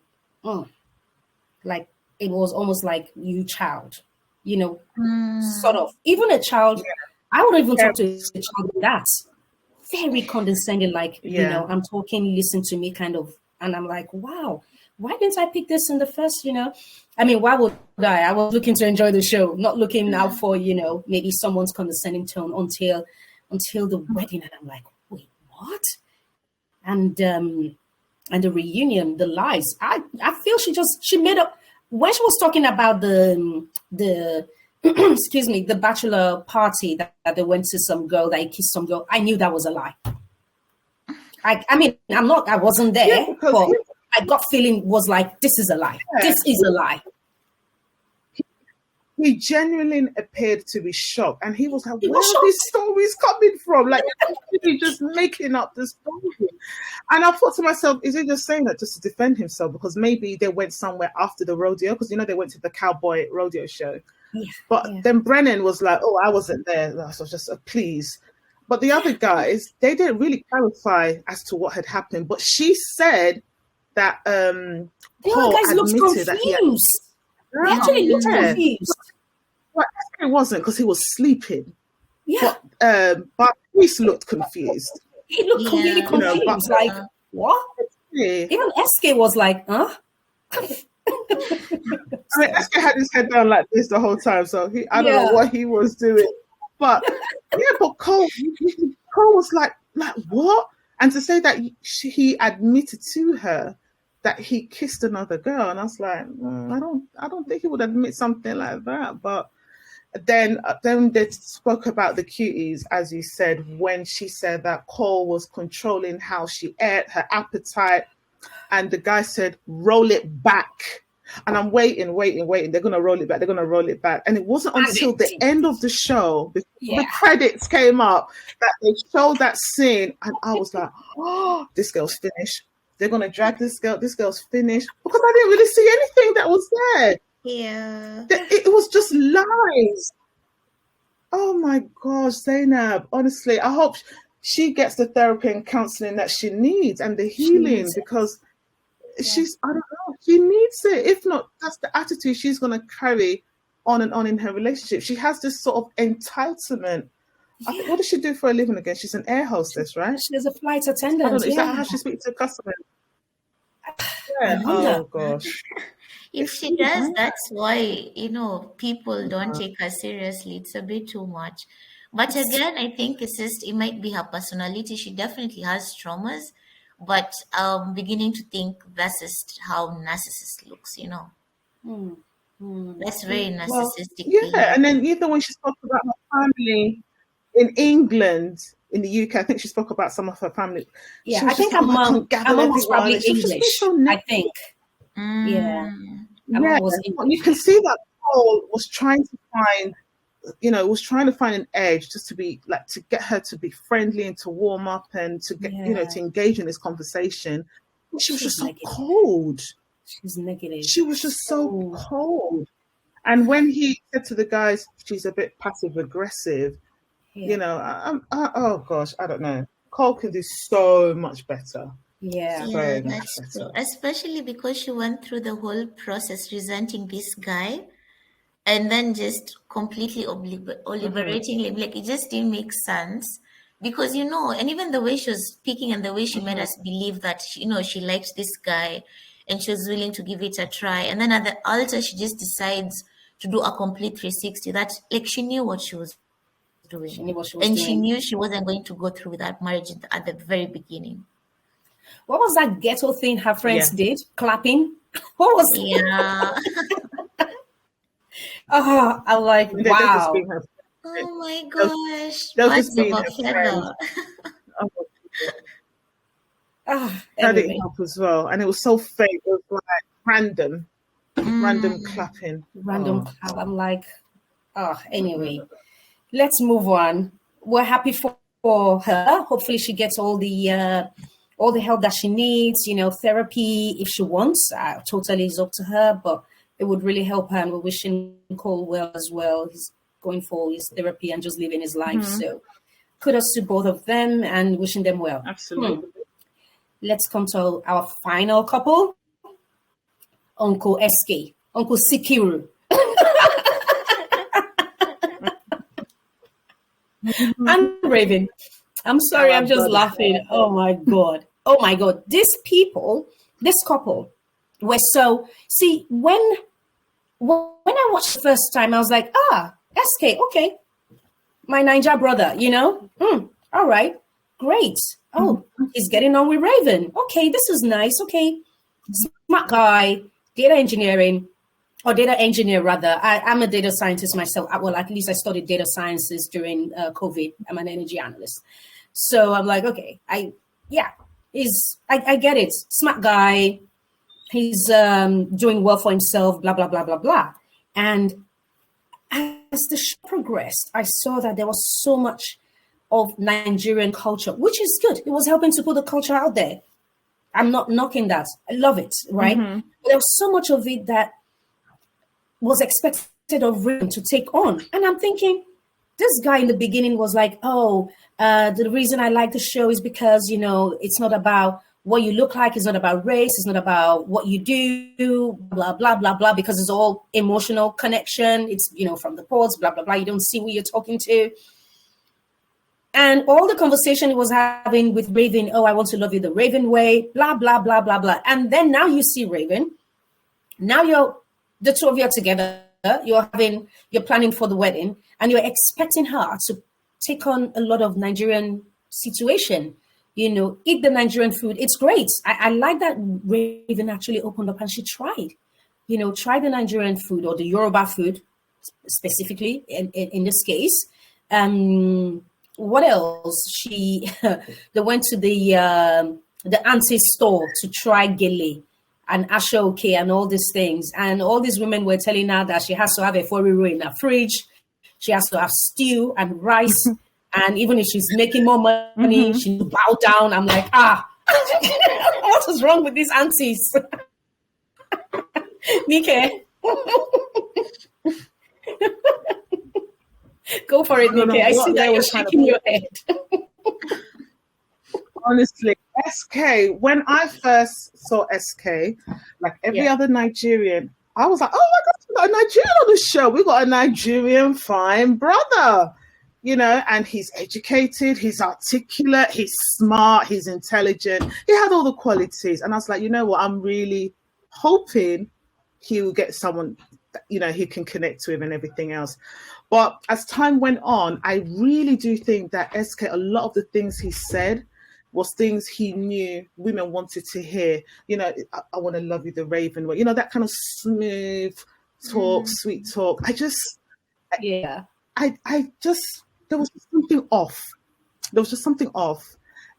it was almost like you child, sort of. Even a child, I would even talk to a child like that. Very condescending, like, I'm talking, listen to me kind of. And I'm like, wow, why didn't I pick this in the first, I mean, why would I? I was looking to enjoy the show, not looking out for, maybe someone's condescending tone until the wedding. And I'm like, wait, what? And the reunion, the lies. I feel she made up when she was talking about the excuse me, the bachelor party that they went to some girl, that he kissed some girl. I knew that was a lie. I mean, I wasn't there, but my gut feeling was like, this is a lie. Yeah. This is a lie. He genuinely appeared to be shocked, and he was like, where are these stories coming from? Like, he's just making up the story. And I thought to myself, is he just saying that just to defend himself? Because maybe they went somewhere after the rodeo, because, they went to the cowboy rodeo show. Yeah, but then Brennan was like, oh, I wasn't there. So just please. But the other guys, they didn't really clarify as to what had happened. But she said that the other guys looked confused. They actually looked confused. Well, it wasn't, because he was sleeping. Yeah. But Reese looked confused. He looked completely confused. Like, what? Yeah. Even SK was like, huh? I mean, SK had his head down like this the whole time, so I don't know what he was doing. But but Cole was like what? And to say that he admitted to her that he kissed another girl, and I was like, I don't think he would admit something like that. But then they spoke about the cuties, as you said, when she said that Cole was controlling how she ate, her appetite, and the guy said, roll it back. And I'm waiting. They're going to roll it back. And it wasn't until the end of the show, before the credits came up, that they showed that scene. And I was like, oh, this girl's finished. They're going to drag this girl. This girl's finished. Because I didn't really see anything that was there. Yeah. It was just lies. Oh my gosh, Zainab. Honestly, I hope she gets the therapy and counseling that she needs and the healing, because I don't know, she needs it. If not, that's the attitude she's going to carry on and on in her relationship. She has this sort of entitlement. I think, what does she do for a living again? She's an air hostess, right? She's a flight attendant. Is that how she speaks to customers? Yeah. Oh gosh. If she does, that's why, people don't take her seriously. It's a bit too much. But again, I think it might be her personality. She definitely has traumas. But beginning to think that's just how narcissist looks, That's very narcissistic. And then even when she spoke about her family in England, in the UK, I think she spoke about some of her family. Yeah, I think her mom was probably English. I think. Yeah. You can see that Paul was trying to find was trying to find an edge just to be like, to get her to be friendly and to warm up and to get, to engage in this conversation. She was just so cold. She's negative. She was just so cold. And when he said to the guys, she's a bit passive aggressive, oh gosh, I don't know. Cole can do so much better. Yeah, that's true. Especially because she went through the whole process resenting this guy and then just completely liberating him. Like, it just didn't make sense. Because, and even the way she was speaking and the way she made us believe that, she liked this guy and she was willing to give it a try. And then at the altar, she just decides to do a complete 360. That, like, she knew what she was doing. She knew what she was doing. And she knew she wasn't going to go through with that marriage at the very beginning. What was that ghetto thing her friends did? Clapping? What was I'm like, wow. Oh my gosh. That's clever. That didn't help as well. And it was so fake. It was like random clapping. Random clap. I'm like, anyway. Let's move on. We're happy for her. Hopefully she gets all the help that she needs, therapy if she wants. Totally is up to her, but it would really help her, and we're wishing Cole well as well. He's going for his therapy and just living his life. So kudos to both of them and wishing them well. Absolutely. Let's come to our final couple. Uncle SK, Uncle Sikiru. And Raven. I'm sorry, I'm just laughing. Oh my God. This couple were so, see, when I watched the first time, I was like, SK, okay. My Niger brother, all right, great. Oh, he's getting on with Raven. Okay, this is nice. Okay, smart guy, data engineer rather. I'm a data scientist myself. Well, at least I studied data sciences during COVID. I'm an energy analyst. So I'm like, okay, I get it. Smart guy. He's doing well for himself, blah, blah, blah, blah, blah. And as the show progressed, I saw that there was so much of Nigerian culture, which is good. It was helping to put the culture out there. I'm not knocking that. I love it, right? But there was so much of it that was expected of Raven to take on. And I'm thinking, this guy in the beginning was like, the reason I like the show is because, it's not about what you look like. It's not about race. It's not about what you do, blah, blah, blah, blah, because it's all emotional connection. It's, from the pods, blah, blah, blah. You don't see who you're talking to. And all the conversation he was having with Raven, I want to love you the Raven way, blah, blah, blah, blah, blah. And then now you see Raven. Now the two of you are together. You're planning for the wedding, and you're expecting her to take on a lot of Nigerian situation, eat the Nigerian food. It's great. I like that Raven actually opened up and she tried the Nigerian food, or the Yoruba food specifically in this case. What else? They went to the auntie store to try gele and ashoke and all these things. And all these women were telling her that she has to have a 4-row in her fridge. She has to have stew and rice. And even if she's making more money, she needs to bow down. I'm like, what is wrong with these aunties? Nike. Go for it, Nike. I see that you're shaking your head. Honestly, SK, when I first saw SK, like every other Nigerian, I was like, oh my God, we got a Nigerian on the show. We got a Nigerian fine brother, and he's educated, he's articulate, he's smart, he's intelligent. He had all the qualities. And I was like, you know what? I'm really hoping he will get someone, he can connect to him and everything else. But as time went on, I really do think that SK, a lot of the things he said was things he knew women wanted to hear. I want to love you the Raven way. That kind of smooth talk, sweet talk. I just, there was something off. There was just something off.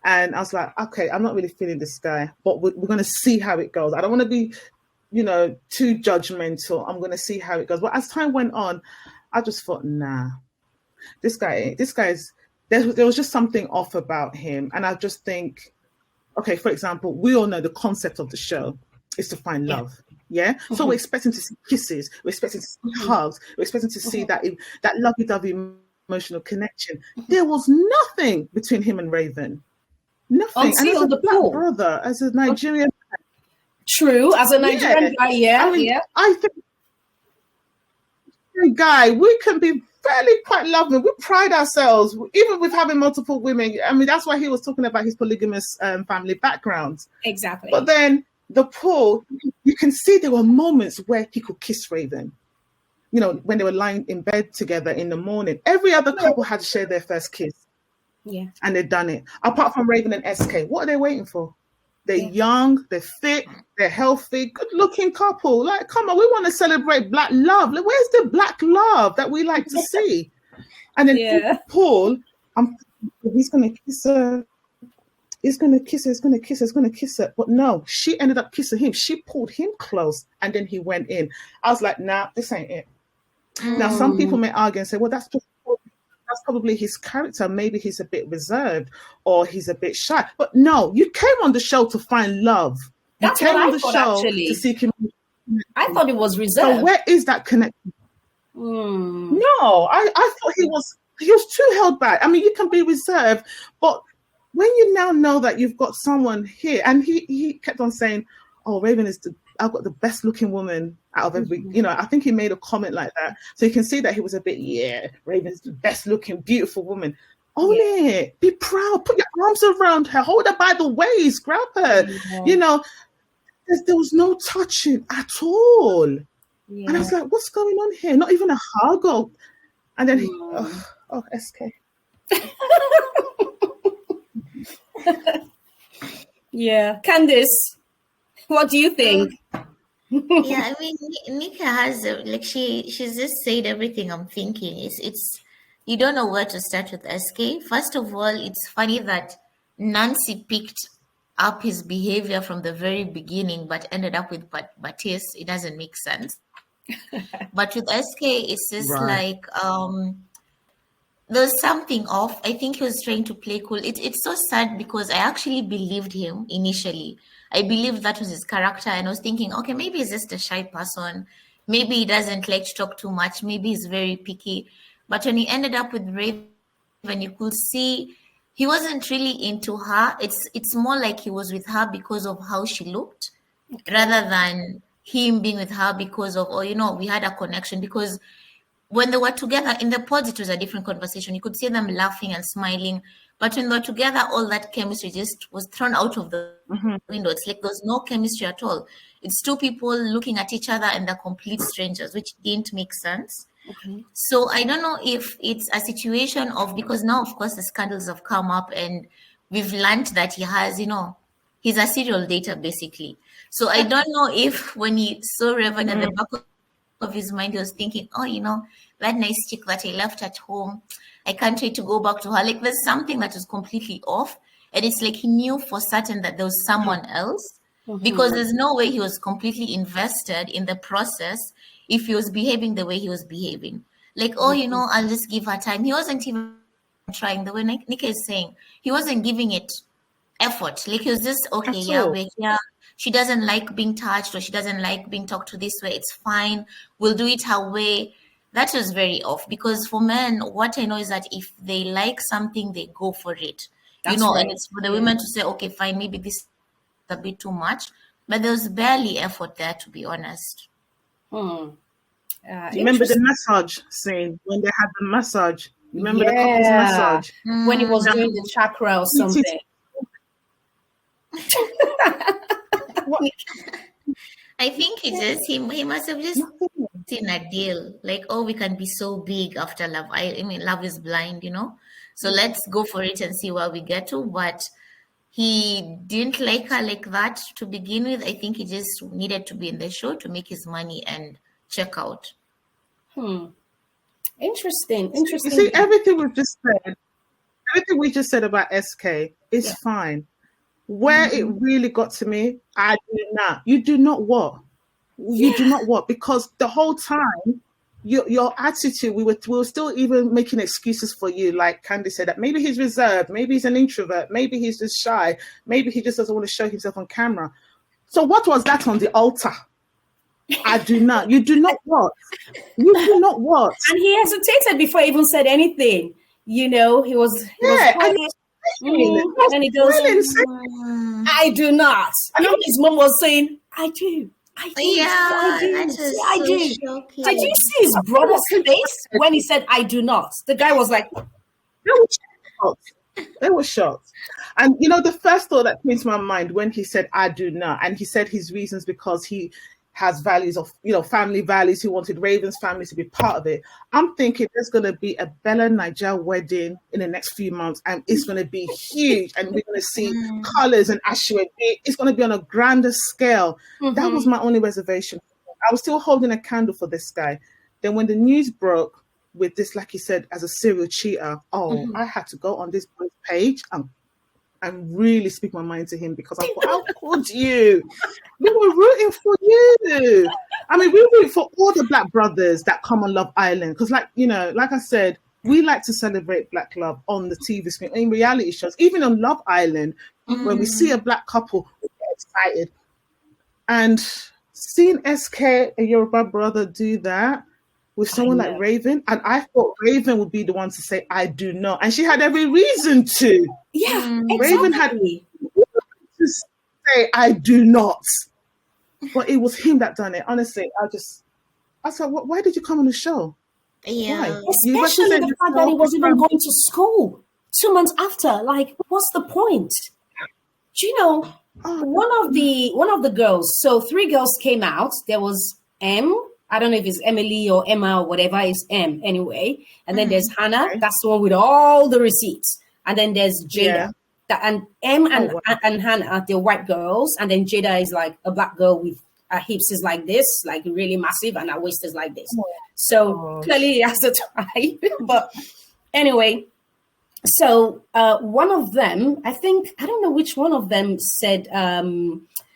And I was like, okay, I'm not really feeling this guy, but we're going to see how it goes. I don't want to be, too judgmental. I'm going to see how it goes. But as time went on, I just thought, nah, this guy's there was just something off about him. And I just think, okay, for example, we all know the concept of the show is to find love. Yeah. So we're expecting to see kisses, we're expecting to see hugs, we're expecting to see that lovey-dovey emotional connection. There was nothing between him and Raven. Nothing. And as a black brother, as a Nigerian, true, as a Nigerian guy, I think guy, we can be fairly quite loving. We pride ourselves, even with having multiple women. I mean, that's why he was talking about his polygamous family background. Exactly. But then the Paul, you can see there were moments where he could kiss Raven. You know, when they were lying in bed together in the morning. Every other couple had shared their first kiss. Yeah. And they've done it. Apart from Raven and SK, what are they waiting for? They're young, they're fit, they're healthy, good-looking couple. Like, come on, we want to celebrate black love. Like, where's the black love that we like to see? And then Paul, he's going to kiss her. He's going to kiss her, he's going to kiss her, he's going to kiss her. But no, she ended up kissing him. She pulled him close, and then he went in. I was like, nah, this ain't it. Now, some people may argue and say, well, that's probably his character. Maybe he's a bit reserved or he's a bit shy. But no, you came on the show to find love. That's you came what on I the thought, show actually. to seek him. I thought it was reserved. So where is that connection? No, I thought he was too held back. I mean, you can be reserved, but when you now know that you've got someone here, and he kept on saying, oh, Raven is I've got the best looking woman out of every, I think he made a comment like that. So you can see that he was a bit, Raven's the best looking, beautiful woman. Own it. Be proud. Put your arms around her. Hold her by the waist. Grab her. Yeah. There was no touching at all. Yeah. And I was like, what's going on here? Not even a hug. And then SK. Yeah. Candice, what do you think? Yeah, I mean, Nika has she's just said everything I'm thinking. It's you don't know where to start with SK. First of all, it's funny that Nancy picked up his behavior from the very beginning, but ended up with Batis. It doesn't make sense. But with SK, it's just like there's something off. I think he was trying to play cool. It's so sad because I actually believed him initially. I believed that was his character, and I was thinking, okay, maybe he's just a shy person. Maybe he doesn't like to talk too much. Maybe he's very picky. But when he ended up with Raven, you could see he wasn't really into her. It's more like he was with her because of how she looked, rather than him being with her because of, we had a connection. Because when they were together in the pods, it was a different conversation. You could see them laughing and smiling. But when they were together, all that chemistry just was thrown out of the window. It's like there's no chemistry at all. It's two people looking at each other and they're complete strangers, which didn't make sense. Okay. So I don't know if it's a situation of, because now, of course, the scandals have come up and we've learned that he has, he's a serial dater, basically. So I don't know if when he saw Raven at the back of his mind, he was thinking, that nice chick that I left at home, I can't wait to go back to her. Like, there's something that was completely off. And it's like he knew for certain that there was someone else, because there's no way he was completely invested in the process if he was behaving the way he was behaving. Like, I'll just give her time. He wasn't even trying. The way Nika is saying, he wasn't giving it effort. Like, he was just, okay, we're here. She doesn't like being touched, or she doesn't like being talked to this way. It's fine. We'll do it her way. That was very off, because for men, what I know is that if they like something, they go for it. That's right. And it's for the women to say, okay, fine, maybe this is a bit too much. But there was barely effort there, to be honest. Remember the massage scene when they had the massage? Remember the couple's massage? When he was doing the chakra or something. I think he must have just seen a deal. Like, we can be so big after love. I mean, love is blind, So let's go for it and see where we get to. But he didn't like her like that to begin with. I think he just needed to be in the show to make his money and check out. Interesting. You see, everything we just said about SK is fine. Where it really got to me, I do not. You do not what? You do not what? Because the whole time your attitude, we were still even making excuses for you, like Candy said, that maybe he's reserved, maybe he's an introvert, maybe he's just shy, maybe he just doesn't want to show himself on camera. So what was that on the altar? I do not. You do not what? You do not what? And he hesitated before he even said anything. You know, he was quiet. And he goes, I do not. And even his mom was saying, I do. I do. Yeah, I do. that is I so do. shocking. Did you see his brother's face when he said, I do not? The guy was like, They were shocked. They were shocked. And you know, the first thought that came to my mind when he said, I do not, and he said his reasons because he has values of, you know, family values. He wanted Raven's family to be part of it. I'm thinking there's going to be a Bella Nigel wedding in the next few months, and it's going to be huge, and we're going to see colors and Ashua. It's going to be on a grander scale. That was my only reservation. I was still holding a candle for this guy. Then when the news broke with this, like he said, as a serial cheater, I had to go on this page and really speak my mind to him, because I thought, how could you? We were rooting for you. I mean, we root for all the Black brothers that come on Love Island, because, like, you know, like I said, we like to celebrate Black love on the TV screen, in reality shows, even on Love Island. When we see a Black couple, we get excited. And seeing SK, a Yoruba brother, do that with someone like Raven, and I thought Raven would be the one to say, I do not. And she had every reason to. yeah, Raven had to say, I do not. But it was him that done it. Honestly, I said, why did you come on the show? Yeah. Why? You Especially represent the fact that he was even going to school 2 months after. Like, what's the point? Do you know, one of the girls, so 3 girls came out. There was I don't know if it's Emily or Emma or whatever, it's M anyway. And then there's Hannah, that's the one with all the receipts. And then there's Jada. And M and Hannah, they're white girls. And then Jada is like a Black girl with her hips is like this, like really massive, and her waist is like this. So clearly he has a type. But anyway, so one of them, I don't know which one of them said,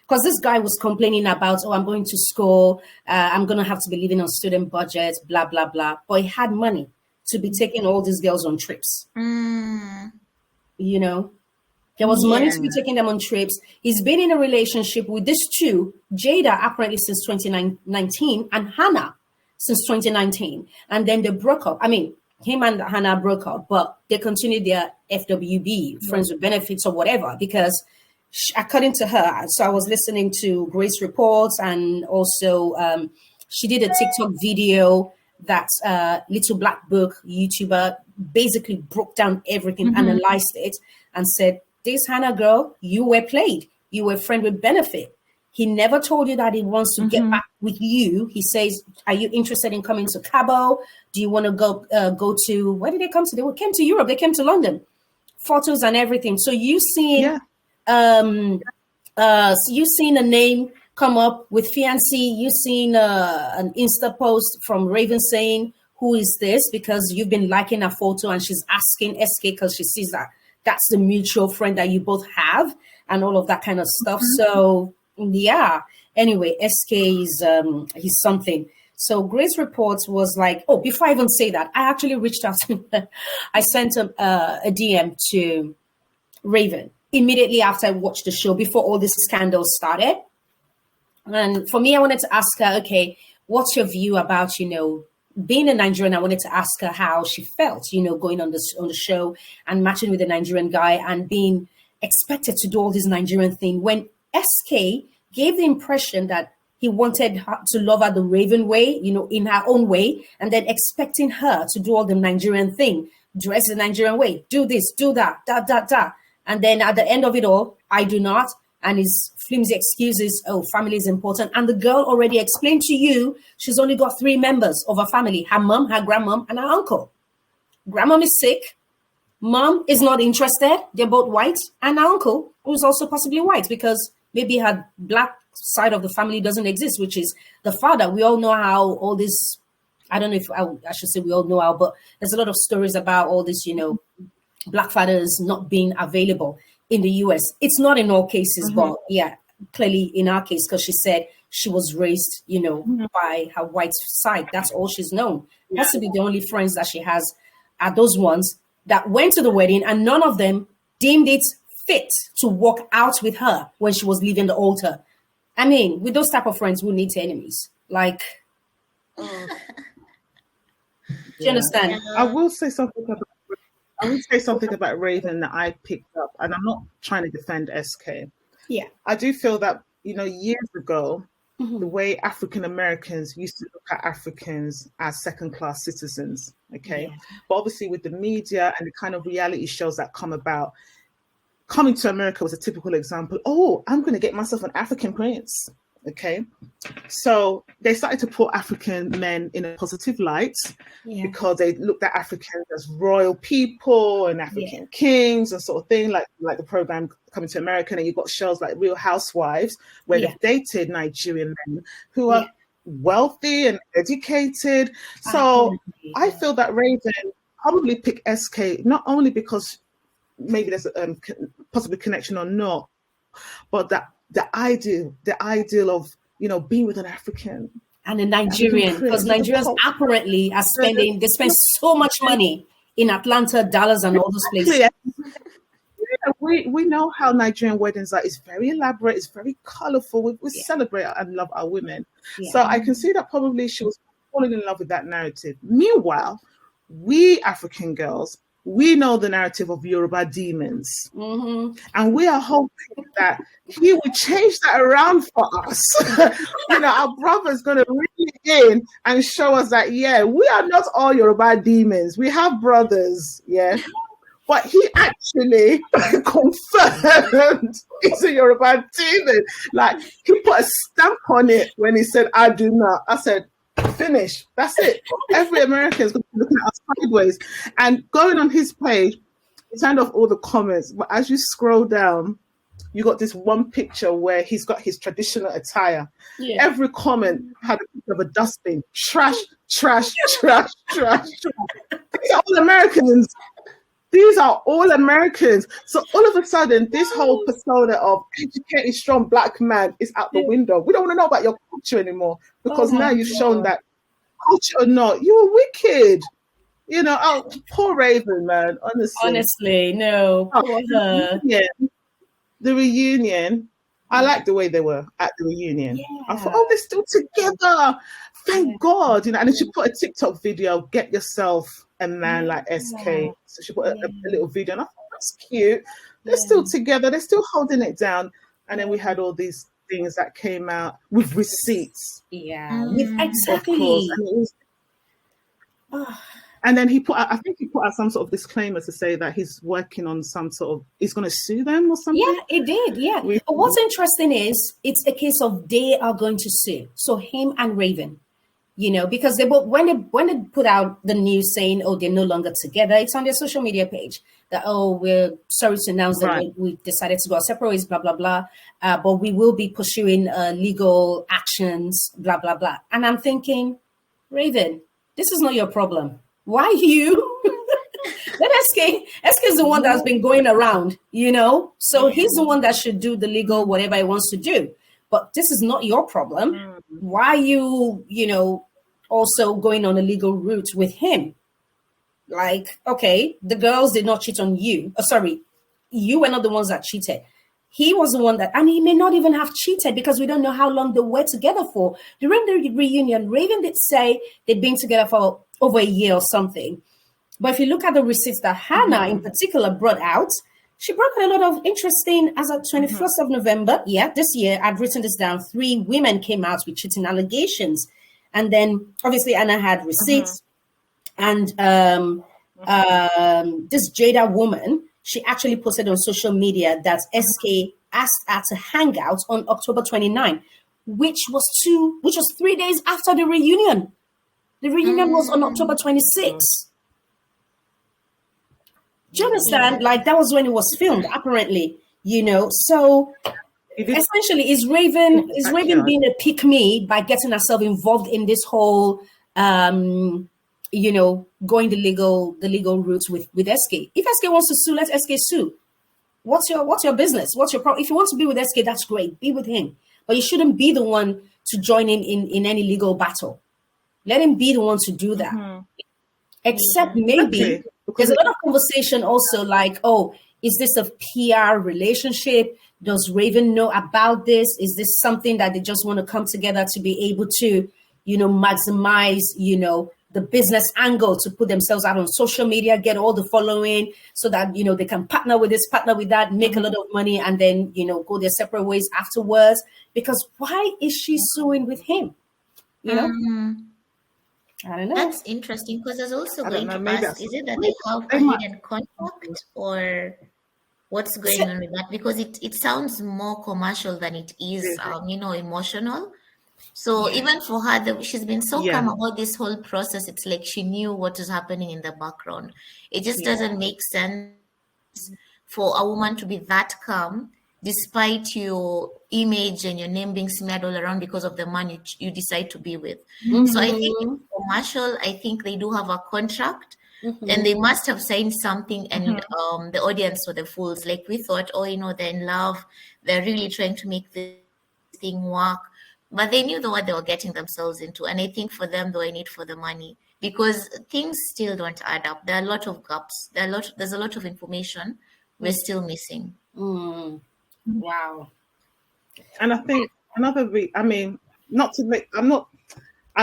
because this guy was complaining about, I'm going to school, I'm going to have to be living on student budget, blah, blah, blah. But he had money to be taking all these girls on trips. You know, there was money to be taking them on trips. He's been in a relationship with these 2, Jada apparently since 2019 and Hannah since 2019. And then they broke up. I mean, him and Hannah broke up, but they continued their FWB, friends with benefits or whatever, because according to her, so I was listening to Grace Reports, and also she did a TikTok video that Little Black Book YouTuber basically broke down everything, analyzed it, and said, this Hannah girl, you were played. You were a friend with benefit. He never told you that he wants to get back with you. He says, are you interested in coming to Cabo? Do you want to go to, where did they come to? They came to Europe. They came to London. Photos and everything. So you seen... so you seen a name come up with fiancé, you seen an Insta post from Raven saying, who is this? Because you've been liking her photo, and she's asking SK because she sees that that's the mutual friend that you both have, and all of that kind of stuff. So yeah, anyway, SK is he's something. So Grace Reports was like, before I even say that, I actually reached out to her. I sent a DM to Raven immediately after I watched the show, before all this scandal started. And for me, I wanted to ask her, okay, what's your view about, you know, being a Nigerian? I wanted to ask her how she felt, you know, going on the show and matching with a Nigerian guy and being expected to do all this Nigerian thing, when SK gave the impression that he wanted her to love her the Raven way, you know, in her own way, and then expecting her to do all the Nigerian thing, dress the Nigerian way, do this, do that, da. And then at the end of it all, I do not. And his flimsy excuses, family is important. And the girl already explained to you, she's only got 3 members of her family, her mom, her grandmom, and her uncle. Grandmom is sick. Mom is not interested. They're both white. And her uncle, who's also possibly white, because maybe her Black side of the family doesn't exist, which is the father. We all know how all this, I don't know if I should say we all know how, but there's a lot of stories about all this, you know, Black fathers not being available in the US. It's not in all cases, but yeah, clearly in our case, because she said she was raised, by her white side. That's all she's known. Has to be the only friends that she has are those ones that went to the wedding, and none of them deemed it fit to walk out with her when she was leaving the altar. I mean, with those type of friends, who needs enemies? Like, do you understand? I will say something about Raven that I picked up, and I'm not trying to defend SK. Yeah. I do feel that, years ago, the way African Americans used to look at Africans as second-class citizens, okay? Yeah. But obviously with the media and the kind of reality shows that come about, Coming to America was a typical example. Oh, I'm going to get myself an African prince, okay? So they started to put African men in a positive light because they looked at Africans as royal people and African kings and sort of thing, like the program Coming to America. And you've got shows like Real Housewives where they've dated Nigerian men who are wealthy and educated. So I feel that Raven probably picked SK not only because maybe there's a possible connection or not, but that the ideal of being with an African and a Nigerian, because Nigerians apparently are spending, they spend so much money in Atlanta, Dallas, and all those places. Yeah, we know how Nigerian weddings are. It's very elaborate. It's very colorful. We celebrate and love our women. So I can see that probably she was falling in love with that narrative. Meanwhile, we African girls, we know the narrative of Yoruba demons. And we are hoping that he will change that around for us. Our brother's going to really in and show us that, we are not all Yoruba demons. We have brothers, But he actually confirmed he's a Yoruba demon. Like, he put a stamp on it when he said, I do not. I said, finish. That's it. Every American is going to be looking at us sideways. And going on his page, he turned off all the comments. But as you scroll down, you got this one picture where he's got his traditional attire. Every comment had a picture of a dustbin. Trash, trash, trash, trash, trash. These are all Americans. These are all Americans. So all of a sudden, this whole persona of educated, strong black man is out the window. We don't want to know about your culture anymore because now you've shown that culture or not, you were wicked. Poor Raven, man. Honestly, no. Poor her. The reunion. I like the way they were at the reunion. I thought, they're still together. Thank God. And then she put a TikTok video, get yourself a man like SK. So she put a little video, and I thought, that's cute. They're still together. They're still holding it down. And then we had all these things that came out with receipts. Exactly. And then I think he put out some sort of disclaimer to say that he's working on he's going to sue them or something. Yeah, it did. But what's interesting is it's a case of they are going to sue. So him and Raven, because they both, when they put out the news saying, they're no longer together, it's on their social media page that, we're sorry to announce that we decided to go our separate ways, blah, blah, blah. But we will be pursuing legal actions, blah, blah, blah. And I'm thinking, Raven, this is not your problem. Why you? Let SK is the one that's been going around, so he's the one that should do the legal, whatever he wants to do. But this is not your problem. Why are you, also going on a legal route with him? Like, okay, the girls did not cheat on you. You were not the ones that cheated. He was the one that, and he may not even have cheated because we don't know how long they were together for. During the reunion, Raven did say they'd been together for over a year or something. But if you look at the receipts that Hannah in particular brought out, she brought out a lot of interesting, as of 21st of November, this year, I'd written this down, 3 women came out with cheating allegations. And then obviously Anna had receipts. And this Jada woman, she actually posted on social media that SK asked her to hang out on October 29, which was 3 days after the reunion. The reunion was on October 26. Do you understand? Like, that was when it was filmed, apparently, So essentially, is Raven being a pick-me by getting herself involved in this whole, going the legal route with SK? If SK wants to sue, let SK sue. What's your business? What's your problem? If you want to be with SK, that's great. Be with him. But you shouldn't be the one to join in any legal battle. Let him be the one to do that. Except maybe there's a lot of conversation also like, oh, is this a PR relationship? Does Raven know about this? Is this something that they just want to come together to be able to, maximize, the business angle, to put themselves out on social media, get all the following so that, they can partner with this, partner with that, make a lot of money, and then, go their separate ways afterwards? Because why is she suing with him? I don't know. That's interesting, because I was also going to ask, is it that they have a hidden contract, or what's going on with that? Because it sounds more commercial than it is, emotional. So even for her, she's been so calm about this whole process. It's like she knew what was happening in the background. It just doesn't make sense for a woman to be that calm, despite your image and your name being smeared all around because of the man you decide to be with. So I think it's commercial. I think they do have a contract, and they must have signed something, and the audience were the fools. Like, we thought, they're in love. They're really trying to make this thing work. But they knew what they were getting themselves into. And I think for them, they were in it for the money, because things still don't add up. There are a lot of gaps. There's a lot of information we're still missing. Wow. And I think I'm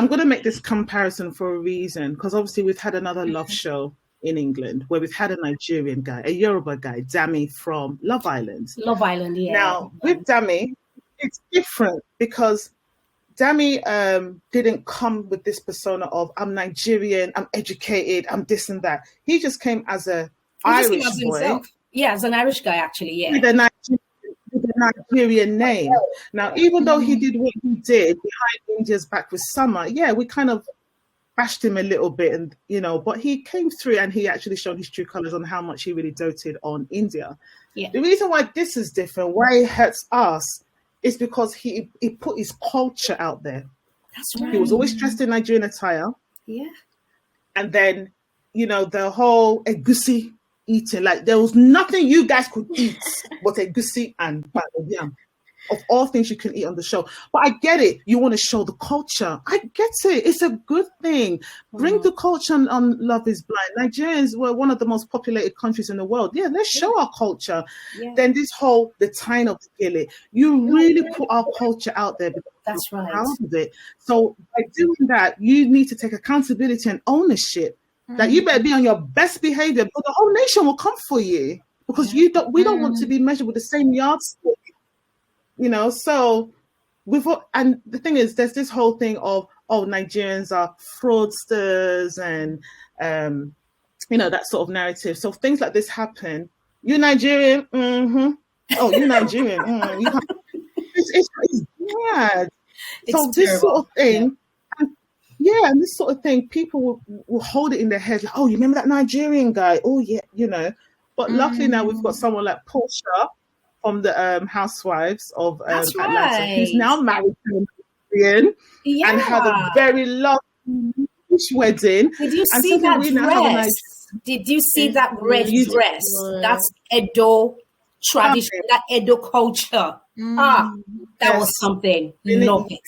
going to make this comparison for a reason, because obviously we've had another love show in England where we've had a Nigerian guy, a Yoruba guy, Dami from Love Island. Love Island, yeah. Now, with Dami, it's different, because Dami didn't come with this persona of, I'm Nigerian, I'm educated, I'm this and that. He just came as a Irish boy. Himself. Yeah, as an Irish guy, actually, yeah. With a Nigerian name. Now, even though he did what he did behind India's back with Summer, we kind of bashed him a little bit, and but he came through and he actually showed his true colors on how much he really doted on India. Yeah. The reason why this is different, why it hurts us, is because he put his culture out there. That's right. He was always dressed in Nigerian attire. Yeah. And then, the whole egusi eating, like there was nothing you guys could eat but egusi and yam. Of all things you can eat on the show. But I get it. You want to show the culture. I get it. It's a good thing. Bring the culture on Love is Blind. Nigerians were one of the most populated countries in the world. Yeah, let's show our culture. Yeah. Then the tying of skillet. You really put our culture out there. That's right. Proud of it. So by doing that, you need to take accountability and ownership. That you better be on your best behavior, but the whole nation will come for you, because we don't want to be measured with the same yardstick. So and the thing is, there's this whole thing of, Nigerians are fraudsters and, that sort of narrative. So things like this happen. You Nigerian? Mm-hmm. Oh, you Nigerian? You can't. It's bad. So this sort of thing, and this sort of thing, people will hold it in their head. Like, oh, you remember that Nigerian guy? Oh, yeah, But luckily now we've got someone like Portia from the Housewives of Atlanta, who's now married to a Nigerian and had a very lovely wedding. Did you see that dress? Did you see that red dress? That's Edo tradition, that Edo culture. That was something. Love it.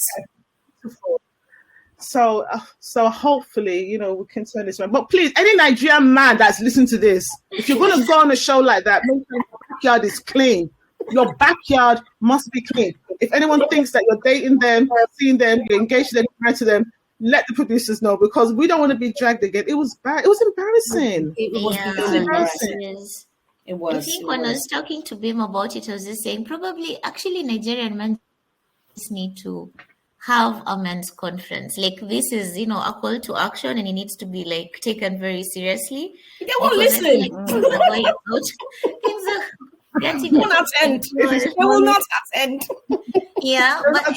So hopefully, we can turn this around. But please, any Nigerian man that's listening to this, if you're going to go on a show like that, make sure your backyard is clean. Your backyard must be clean. If anyone thinks that you're dating them, seeing them, you're engaged to them, married to them, let the producers know, because we don't want to be dragged again. It was bad. It was embarrassing. It was embarrassing. It was. I think when I was talking to Bim about it, I was just saying, actually, Nigerian men just need to have a men's conference. Like, this is, a call to action, and it needs to be taken very seriously. They won't listen. Things are getting. They will not attend. They will not attend. Yeah, but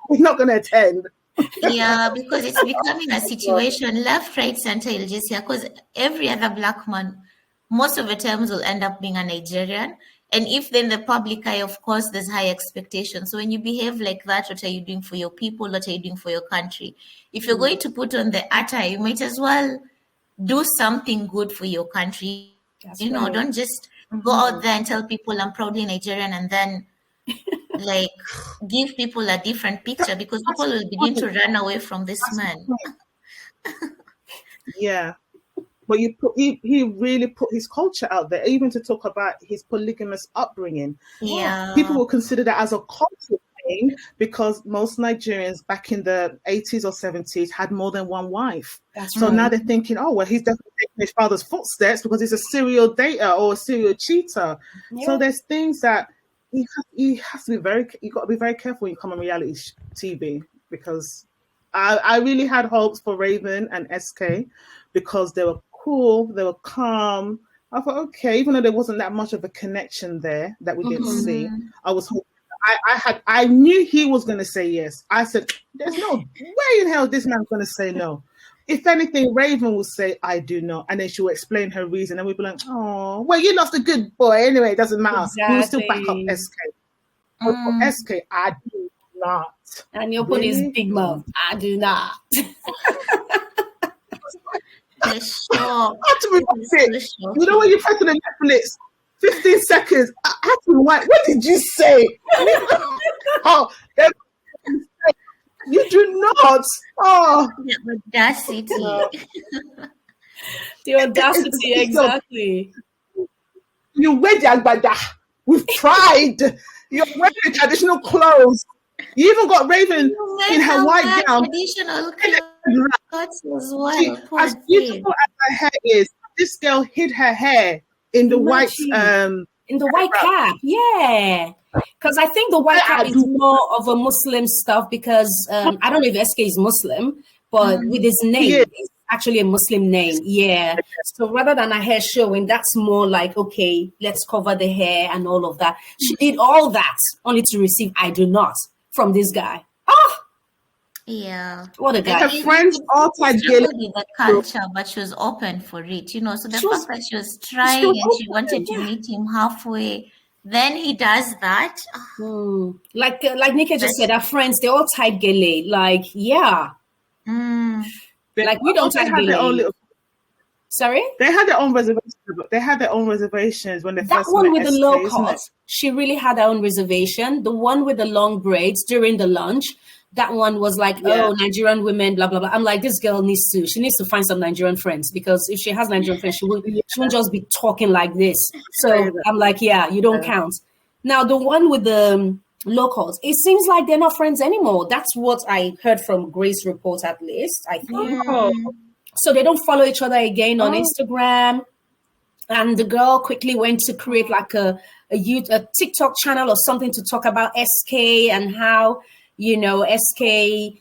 we're not going to attend. Yeah, because it's becoming a situation left, right, center. You'll just hear, because every other black man, most of the times, will end up being a Nigerian. And if then the public eye, of course, there's high expectations. So when you behave like that, what are you doing for your people? What are you doing for your country? If you're going to put on the attire, you might as well do something good for your country. Don't just go out there and tell people I'm proudly Nigerian, and then like give people a different picture, because people will begin to run away from this man. Yeah. But he really put his culture out there, even to talk about his polygamous upbringing. Yeah. People will consider that as a cultural thing because most Nigerians back in the 80s or 70s had more than one wife. That's So right. now they're thinking, oh, well, he's definitely taking his father's footsteps because he's a serial dater or a serial cheater. Yeah. So there's things that you have to be you got to be very careful when you come on reality TV, because I really had hopes for Raven and SK because they were cool, they were calm. I thought, okay, even though there wasn't that much of a connection there that we didn't see, I was hoping. I knew he was going to say yes. I said, there's no way in hell this man's going to say no. If anything, Raven will say, I do not. And then she'll explain her reason. And we'll be like, oh, well, you lost a good boy. Anyway, it doesn't matter. We will still back up Exactly. SK. But for SK, I do not. And you open his big mouth. I do not. For sure. I had to rewind it. You know when you press on the Netflix, 15 seconds, I had to rewind. What did you say? Oh, you do not. Oh, The audacity. The audacity, exactly. You wear the agbada with pride. You're wearing the traditional clothes. You even got Raven in her white gown. Traditional clothes as well. As beautiful as her hair is, this girl hid her hair in the white in the white cap. Yeah. Because I think the white cap is more of a Muslim stuff, because I don't know if SK is Muslim, but with his name, it's actually a Muslim name. Yeah. So rather than a hair showing, that's more like, okay, let's cover the hair and all of that. She did all that only to receive I do not from this guy. Oh, yeah. What a guy. Her friends all tried the culture, but she was open for it, you know. So the fact that she was trying and she wanted to meet him halfway, then he does that. Like Nika just said, our friends, they all type gele. Like, yeah. Like we don't type gele. Sorry? They had their own reservations. They had their own reservations when they that first one met with the SK, low isn't cut. it? She really had her own reservation. The one with the long braids during the lunch, that one was like, oh, Nigerian women, blah blah blah. I'm like, this girl needs to find some Nigerian friends, because if she has Nigerian friends, she won't just be talking like this. So I'm like, yeah, you don't count. Now the one with the locals, it seems like they're not friends anymore. That's what I heard from Grace report, at least, I think. So they don't follow each other again on Instagram. And the girl quickly went to create like a TikTok channel or something to talk about SK and how, you know, SK,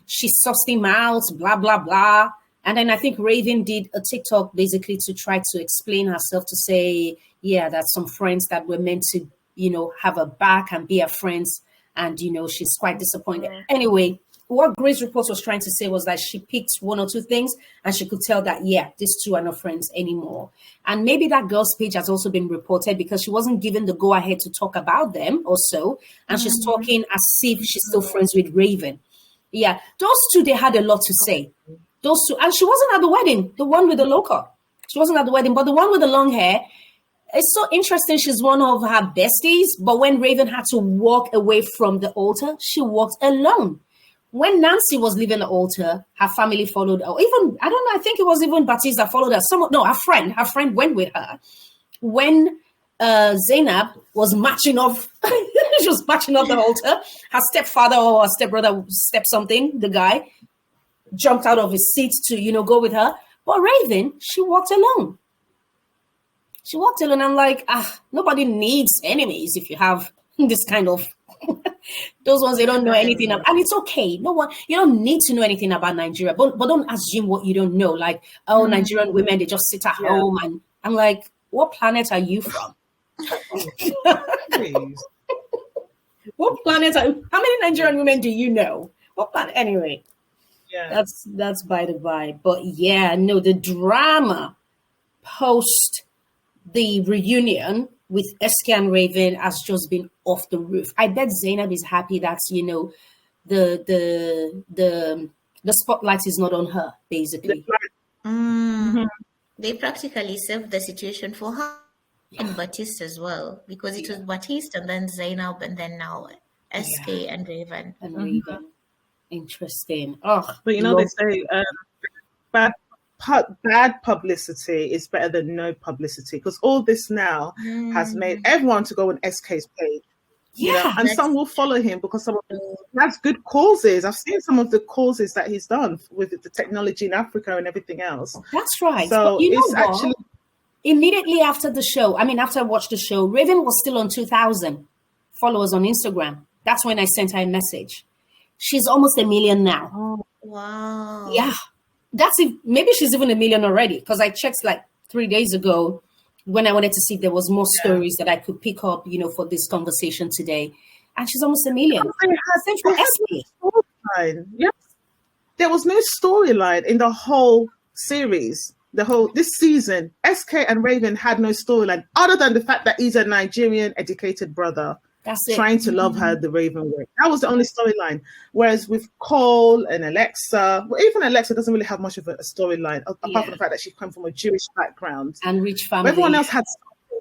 she sussed him out, blah, blah, blah. And then I think Raven did a TikTok basically to try to explain herself, to say, yeah, that's some friends that were meant to, you know, have her back and be her friends. And, you know, she's quite disappointed. Anyway, what Grace Report was trying to say was that she picked one or two things and she could tell that, yeah, these two are not friends anymore. And maybe that girl's page has also been reported because she wasn't given the go ahead to talk about them or so. And she's talking as if she's still friends with Raven. Yeah, those two, they had a lot to say. Those two. And she wasn't at the wedding, the one with the low cut. She wasn't at the wedding, but the one with the long hair, it's so interesting. She's one of her besties, but when Raven had to walk away from the altar, she walked alone. When Nancy was leaving the altar, her family followed her. Even, I don't know, I think it was even Batista followed her. Her friend went with her. When Zainab was marching off, she was marching off the altar, her stepfather or her stepbrother, the guy, jumped out of his seat to, you know, go with her. But Raven, she walked alone. She walked alone. I'm like, nobody needs enemies if you have this kind of those ones, they don't know anything about, and it's okay. No one, you don't need to know anything about Nigeria, but don't assume what you don't know. Like, oh, Nigerian women, they just sit at home, and I'm like, what planet are you from? What planet are you? How many Nigerian women do you know? What planet? Anyway, that's by the by. But yeah, no, the drama post the reunion with SK and Raven has just been off the roof. I bet Zainab is happy that, you know, the spotlight is not on her, basically. They practically saved the situation for her and Batiste as well, because it was Batiste and then Zainab and then now SK and Raven. And Raven. Interesting. Oh, But you know, they say bad bad publicity is better than no publicity, because all this now has made everyone to go on SK's page. You know, and some will follow him because some of them has good causes. I've seen some of the causes that he's done with the technology in Africa and everything else. That's right. So but you know it's what? actually Immediately after the show, after I watched the show, Raven was still on 2,000 followers on Instagram. That's when I sent her a message. She's almost 1 million now. oh, Wow. Yeah. Maybe she's even 1 million already, because I checked like 3 days ago when I wanted to see if there was more stories that I could pick up, for this conversation today. And she's almost 1 million. Same for SK. storyline. Yes, there was no storyline in the whole series. This season, SK and Raven had no storyline other than the fact that he's a Nigerian educated brother. That's it. Trying to love her the Raven way. That was the only storyline. Whereas with Cole and Alexa, well, even Alexa doesn't really have much of a storyline, apart from the fact that she comes from a Jewish background. And rich family. But everyone else had something.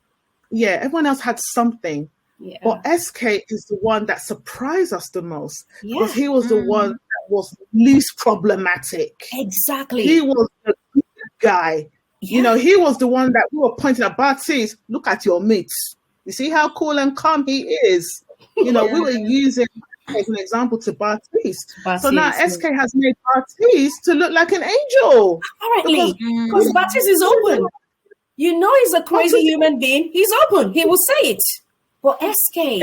Yeah, everyone else had something. Yeah. But SK is the one that surprised us the most, because Yeah. he was the one that was least problematic. Exactly. He was the good guy. Yeah. He was the one that we were pointing at. Bartis, look at your mates. You see how cool and calm he is. We were using as an example to Bartis. So now SK has made Bartis to look like an angel. Apparently, because Bartis is open. He's a crazy human being. He's open. He will say it. But SK,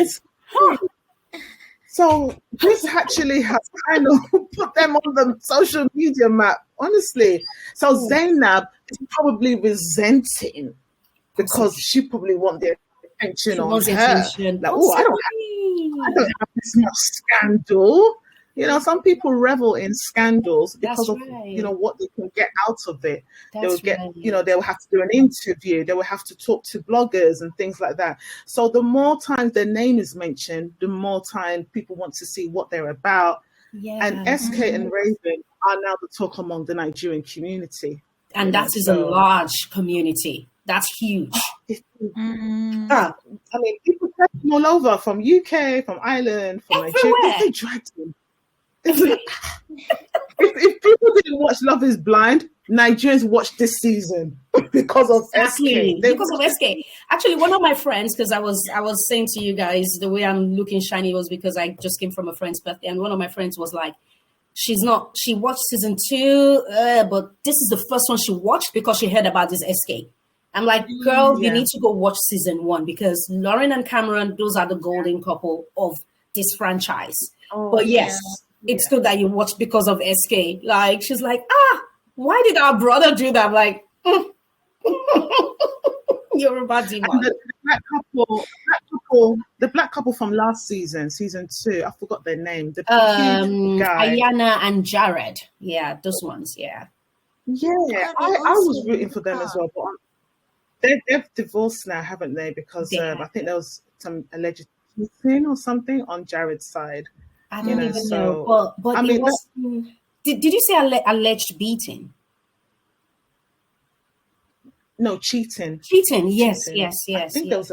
So this actually has kind of put them on the social media map, honestly. So Zainab is probably resenting because she probably wants the attention on her. Like, I don't have this much scandal. Some people revel in scandals because of what they can get out of it. They will get, they will have to do an interview. They will have to talk to bloggers and things like that. So the more times their name is mentioned, the more time people want to see what they're about. Yeah. And SK and Raven are now the talk among the Nigerian community. And that is a large community. That's huge. People come from all over, from UK, from Ireland, from Nigeria. They dragged them. If people didn't watch Love is Blind, Nigerians watched this season because of SK. Because of SK. Actually, one of my friends, because I was saying to you guys, the way I'm looking shiny was because I just came from a friend's birthday, and one of my friends was like, she watched season 2, but this is the first one she watched because she heard about this SK. I'm like, girl, you need to go watch season 1, because Lauren and Cameron, those are the golden couple of this franchise. But yes, it's good that you watched because of SK. Like, she's like, why did our brother do that? I'm like, you're about to the black couple from last season 2, I forgot their name. The guy. Ayana and Jared. Yeah, those ones, yeah. Yeah, I was rooting for them as well, but they've divorced now, haven't they? Because I think there was some alleged cheating or something on Jared's side. I don't even know. But it was, did you say alleged beating? No, cheating. Cheating, yes. I think there was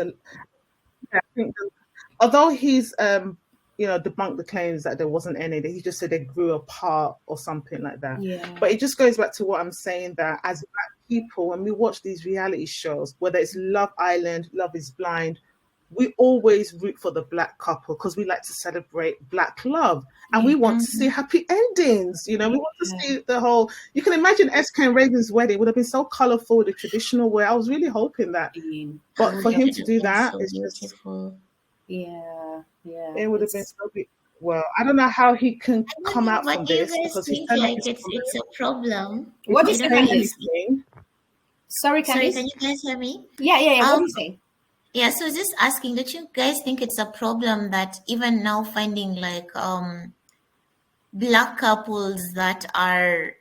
although he's debunked the claims that there wasn't any, that he just said they grew apart or something like that. Yeah. But it just goes back to what I'm saying, that as Black people, when we watch these reality shows, whether it's Love Island, Love is Blind, we always root for the Black couple because we like to celebrate Black love, and we want to see happy endings. We want to see the whole. You can imagine SK and Raven's wedding would have been so colourful, the traditional way. I was really hoping that, but for him to do that, it's beautiful. Just it would have been so beautiful. Well, I don't know how he can come out from this, because he's it's a problem. What is it? Sorry, can you guys hear me? Yeah. What do you say? Yeah, so just asking, don't you guys think it's a problem that even now finding like Black couples that are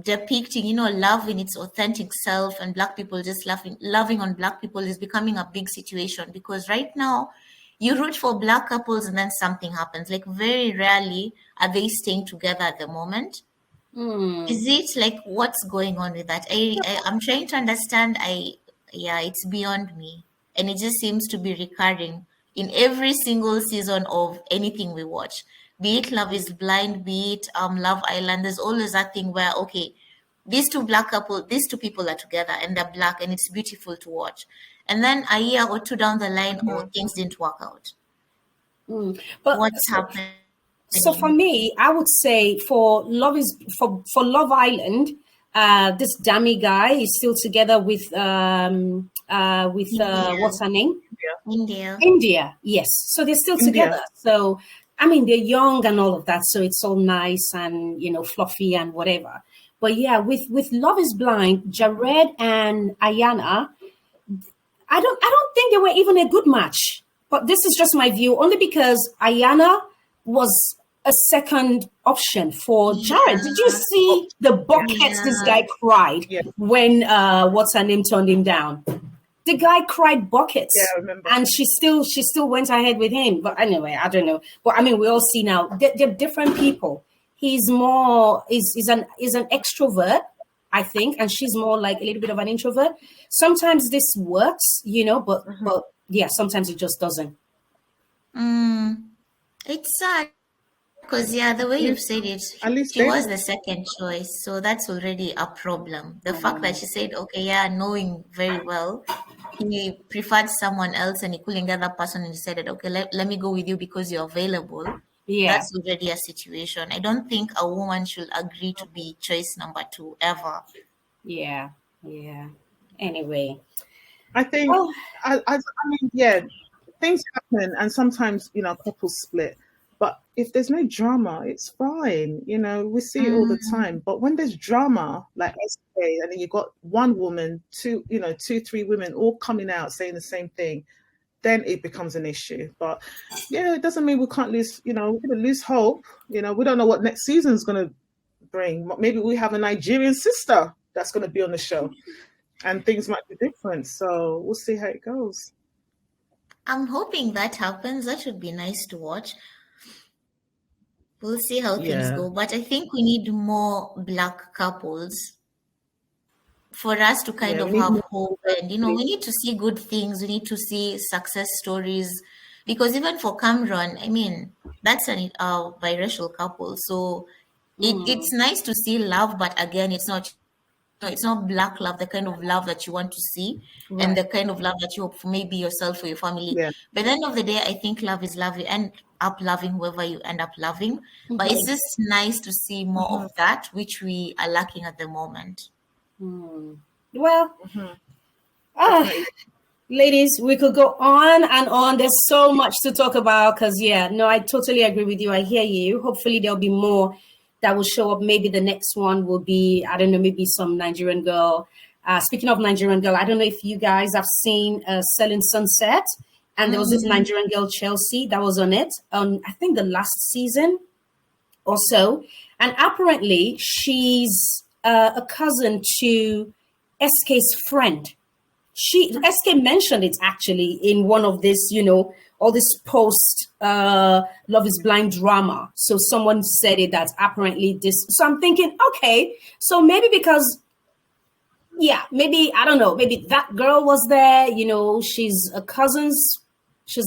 depicting, love in its authentic self, and Black people just loving on Black people is becoming a big situation? Because right now you root for Black couples and then something happens. Like, very rarely are they staying together at the moment. Is it like, what's going on with that? I'm trying to understand. It's beyond me. And it just seems to be recurring in every single season of anything we watch. Be it Love is Blind, be it Love Island, there's always that thing where, okay, these two people are together and they're black and it's beautiful to watch. And then a year or two down the line, oh, things didn't work out. But What's happening? so for me, I would say for Love Island, this dummy guy is still together with what's her name? India. Yes. So they're still together. So I mean, they're young and all of that, so it's all nice and fluffy and whatever. But yeah, with Love is Blind, Jared and Ayana, I don't think they were even a good match. But this is just my view, only because Ayana was a second option for Jared. Did you see the buckets this guy cried when what's her name turned him down? The guy cried buckets, I remember. And she still went ahead with him. But anyway, I don't know. But I mean, we all see now they're different people. He's more is an extrovert, I think, and she's more like a little bit of an introvert. Sometimes this works, but yeah, sometimes it just doesn't. It's sad because the way you've said it, she was the second choice, so that's already a problem. The fact that she said, okay, knowing very well he preferred someone else and he couldn't get that person and decided, okay, let me go with you because you're available. Yeah, that's already a situation. I don't think a woman should agree to be choice number 2 ever. Yeah. Anyway, I think I mean, things happen, and sometimes couples split. But if there's no drama, it's fine. We see it all the time. But when there's drama, like SK, and then you got one woman, 2, 3 women all coming out saying the same thing, then it becomes an issue. But it doesn't mean we can't lose. We're going to lose hope. We don't know what next season's going to bring. Maybe we have a Nigerian sister that's going to be on the show, and things might be different. So we'll see how it goes. I'm hoping that happens. That should be nice to watch. We'll see how things go. But I think we need more black couples for us to kind of have hope. And, we need to see good things. We need to see success stories. Because even for Cameron, I mean, that's a biracial couple. So it's nice to see love. But again, it's not black love, the kind of love that you want to see and the kind of love that you hope for maybe yourself or your family. But at the end of the day, I think love is love. You end up loving whoever you end up loving. But it's just nice to see more of that, which we are lacking at the moment. Well, ladies, we could go on and on. There's so much to talk about because, I totally agree with you. I hear you. Hopefully there'll be more that will show up. Maybe the next one will be, I don't know, maybe some Nigerian girl. Speaking of Nigerian girl, I don't know if you guys have seen Selling Sunset. And there was this Nigerian girl, Chelsea, that was on it on, I think, the last season or so. And apparently she's a cousin to SK's friend. SK mentioned it actually in one of this, all this post Love is Blind drama. So someone said it that apparently this. So I'm thinking, okay, so maybe because, maybe, I don't know, maybe that girl was there, she's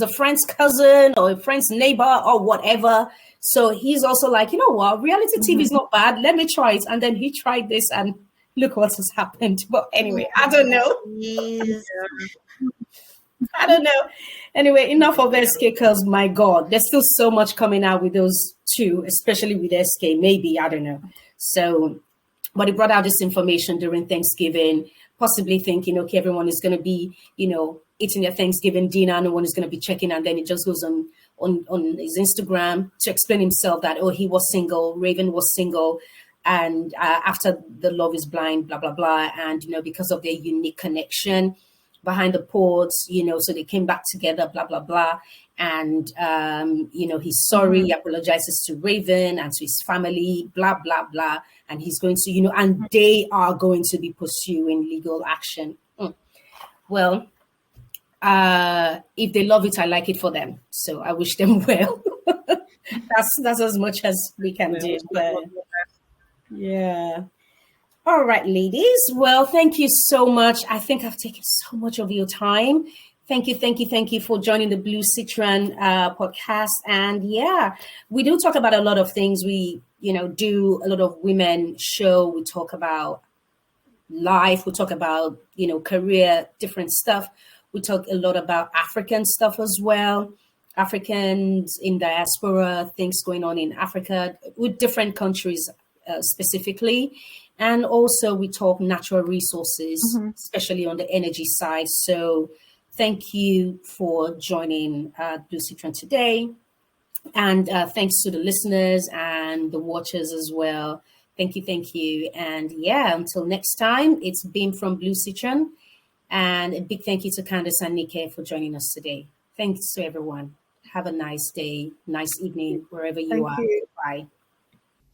a friend's cousin or a friend's neighbor or whatever. So he's also like, you know what, reality TV is not bad. Let me try it. And then he tried this and look what has happened. But anyway, I don't know. I don't know. Anyway, enough of SK because, my God, there's still so much coming out with those two, especially with SK. Maybe, I don't know. So, but he brought out this information during Thanksgiving, possibly thinking, okay, everyone is going to be, eating their Thanksgiving dinner. No one is going to be checking. And then it just goes on his Instagram to explain himself that, he was single, Raven was single. And after the Love is Blind, blah, blah, blah. And, because of their unique connection behind the ports, so they came back together, blah, blah, blah. And, he's sorry, he apologizes to Raven and to his family, blah, blah, blah. And he's going to, and they are going to be pursuing legal action. Well, if they love it, I like it for them. So I wish them well. That's as much as we can do. But yeah. All right, ladies. Well, thank you so much. I think I've taken so much of your time. Thank you for joining the BlueSitron podcast. And yeah, we do talk about a lot of things. We, do a lot of women show. We talk about life. We talk about, career, different stuff. We talk a lot about African stuff as well. Africans in diaspora, things going on in Africa with different countries specifically. And also we talk natural resources, especially on the energy side. So thank you for joining BlueSitron today. And thanks to the listeners and the watchers as well. Thank you. And yeah, until next time, it's Beam from BlueSitron. And a big thank you to Candace and Nike for joining us today. Thanks to everyone. Have a nice day, nice evening, wherever you are. Bye.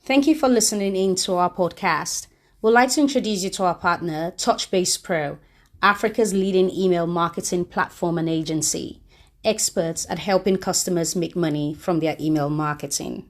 Thank you for listening in to our podcast. We'd like to introduce you to our partner, TouchBase Pro, Africa's leading email marketing platform and agency, experts at helping customers make money from their email marketing.